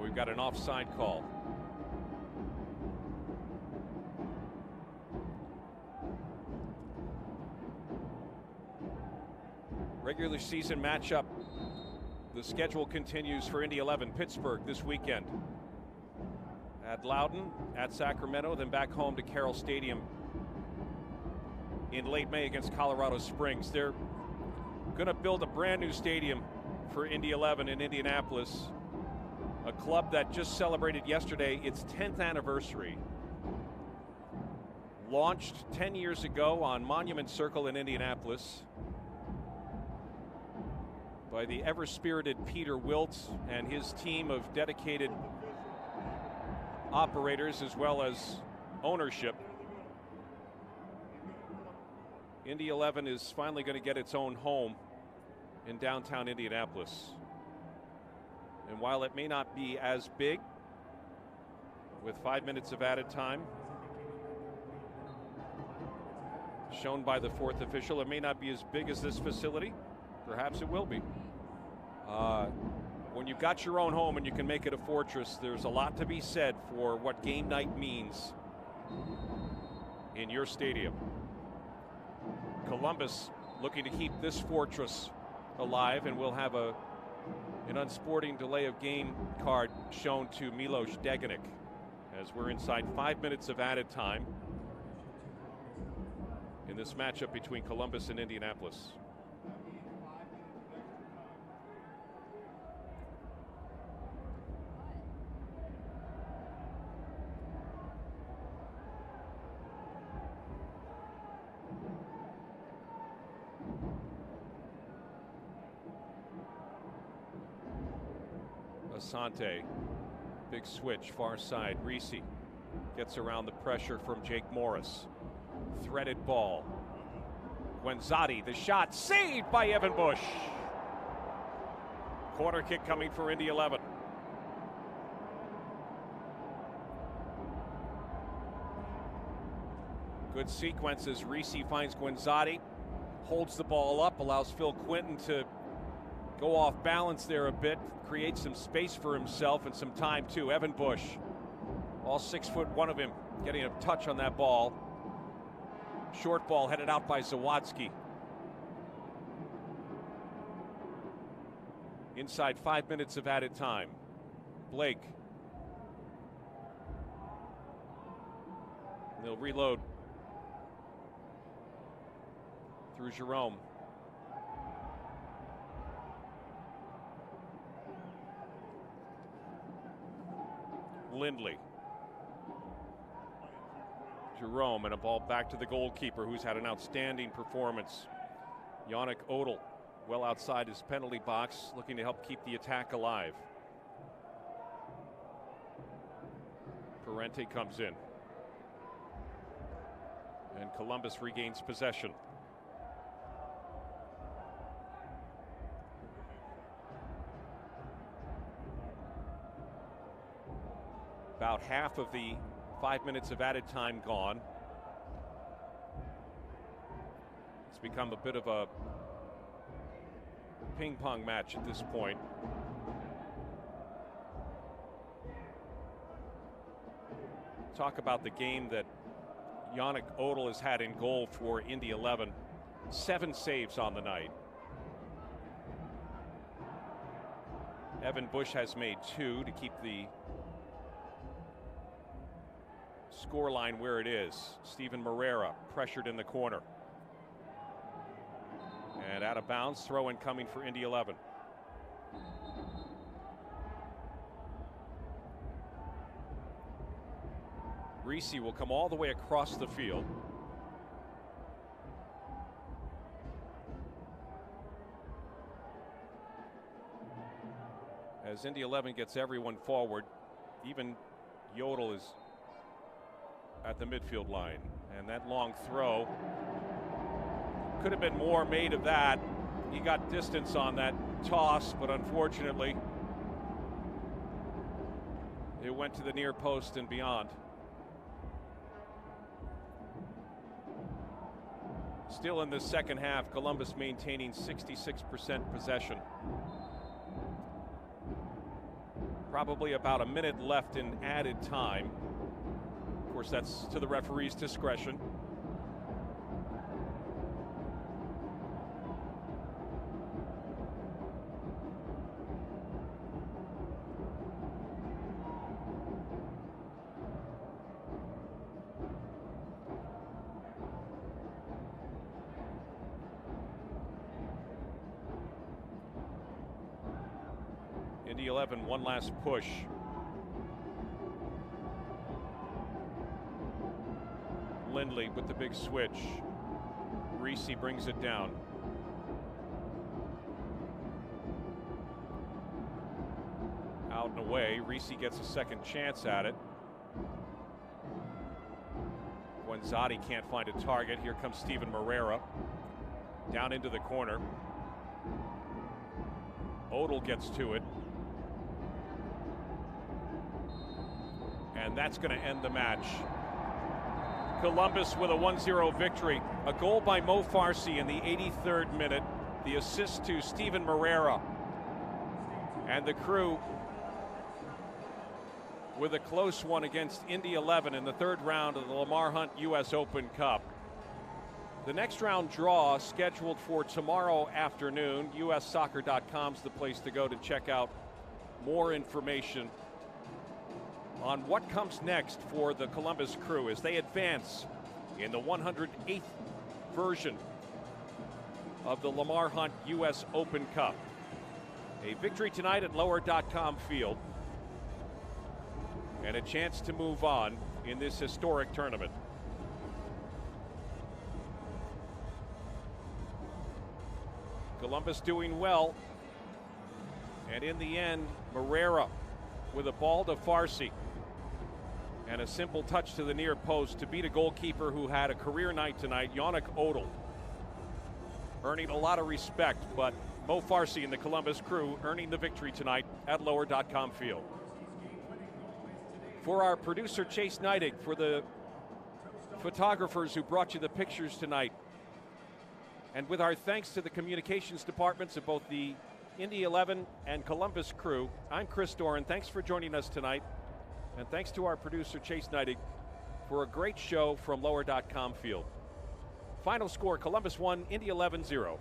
We've got an offside call. Regular season matchup. The schedule continues for Indy 11. Pittsburgh this weekend. At Loudon, at Sacramento, then back home to Carroll Stadium in late May against Colorado Springs. They're going to build a brand new stadium for Indy 11 in Indianapolis. A club that just celebrated yesterday its 10th anniversary. Launched 10 years ago on Monument Circle in Indianapolis by the ever-spirited Peter Wilt and his team of dedicated operators as well as ownership. Indy 11 is finally going to get its own home in downtown Indianapolis. And while it may not be as big, with 5 minutes of added time shown by the fourth official, it may not be as big as this facility. Perhaps it will be. When you've got your own home and you can make it a fortress, there's a lot to be said for what game night means in your stadium. Columbus looking to keep this fortress alive, and we'll have an unsporting delay of game card shown to Milos Degenek as we're inside 5 minutes of added time in this matchup between Columbus and Indianapolis. Asante, big switch, far side. Reese gets around the pressure from Jake Morris. Threaded ball. Guenzati, the shot saved by Evan Bush. Corner kick coming for Indy 11. Good sequences. Reese finds Guenzati, holds the ball up, allows Phil Quinton to go off balance there a bit, create some space for himself and some time too. Evan Bush, all 6'1" of him, getting a touch on that ball. Short ball headed out by Zawadzki. Inside 5 minutes of added time. Blake. They'll reload through Jerome. Lindley. Jerome, and a ball back to the goalkeeper, who's had an outstanding performance. Yannick Odell, well outside his penalty box, looking to help keep the attack alive. Parente comes in. And Columbus regains possession. About half of the 5 minutes of added time gone. It's become a bit of a ping pong match at this point. Talk about the game that Yannick Odell has had in goal for Indy 11. 7 saves on the night. Evan Bush has made 2 to keep the scoreline where it is. Steven Moreira pressured in the corner. And out of bounds, throw in coming for Indy 11. Reese will come all the way across the field. As Indy 11 gets everyone forward, even Yodel is at the midfield line. And that long throw, could have been more made of that. He got distance on that toss, but unfortunately, it went to the near post and beyond. Still in the second half, Columbus maintaining 66% possession. Probably about a minute left in added time. Of course, that's to the referee's discretion. Indy 11, one last push. Lindley with the big switch. Reese brings it down. Out and away. Reese gets a second chance at it. Guanzati can't find a target. Here comes Steven Moreira. Down into the corner. Odell gets to it. And that's going to end the match. Columbus with a 1-0 victory. A goal by Mo Farsi in the 83rd minute. The assist to Steven Moreira. And the Crew with a close one against Indy 11 in the 3rd round of the Lamar Hunt U.S. Open Cup. The next round draw scheduled for tomorrow afternoon. USsoccer.com is the place to go to check out more information on what comes next for the Columbus Crew as they advance in the 108th version of the Lamar Hunt U.S. Open Cup. A victory tonight at lower.com field and a chance to move on in this historic tournament. Columbus doing well, and in the end, Moreira with a ball to Farsi. And a simple touch to the near post to beat a goalkeeper who had a career night tonight, Yannick Odell. Earning a lot of respect, but Mo Farsi and the Columbus Crew earning the victory tonight at lower.com field. For our producer, Chase Neidig, for the photographers who brought you the pictures tonight, and with our thanks to the communications departments of both the Indy 11 and Columbus Crew, I'm Chris Doran. Thanks for joining us tonight. And thanks to our producer, Chase Neidig, for a great show from lower.com field. Final score, Columbus 1, Indy 11 0.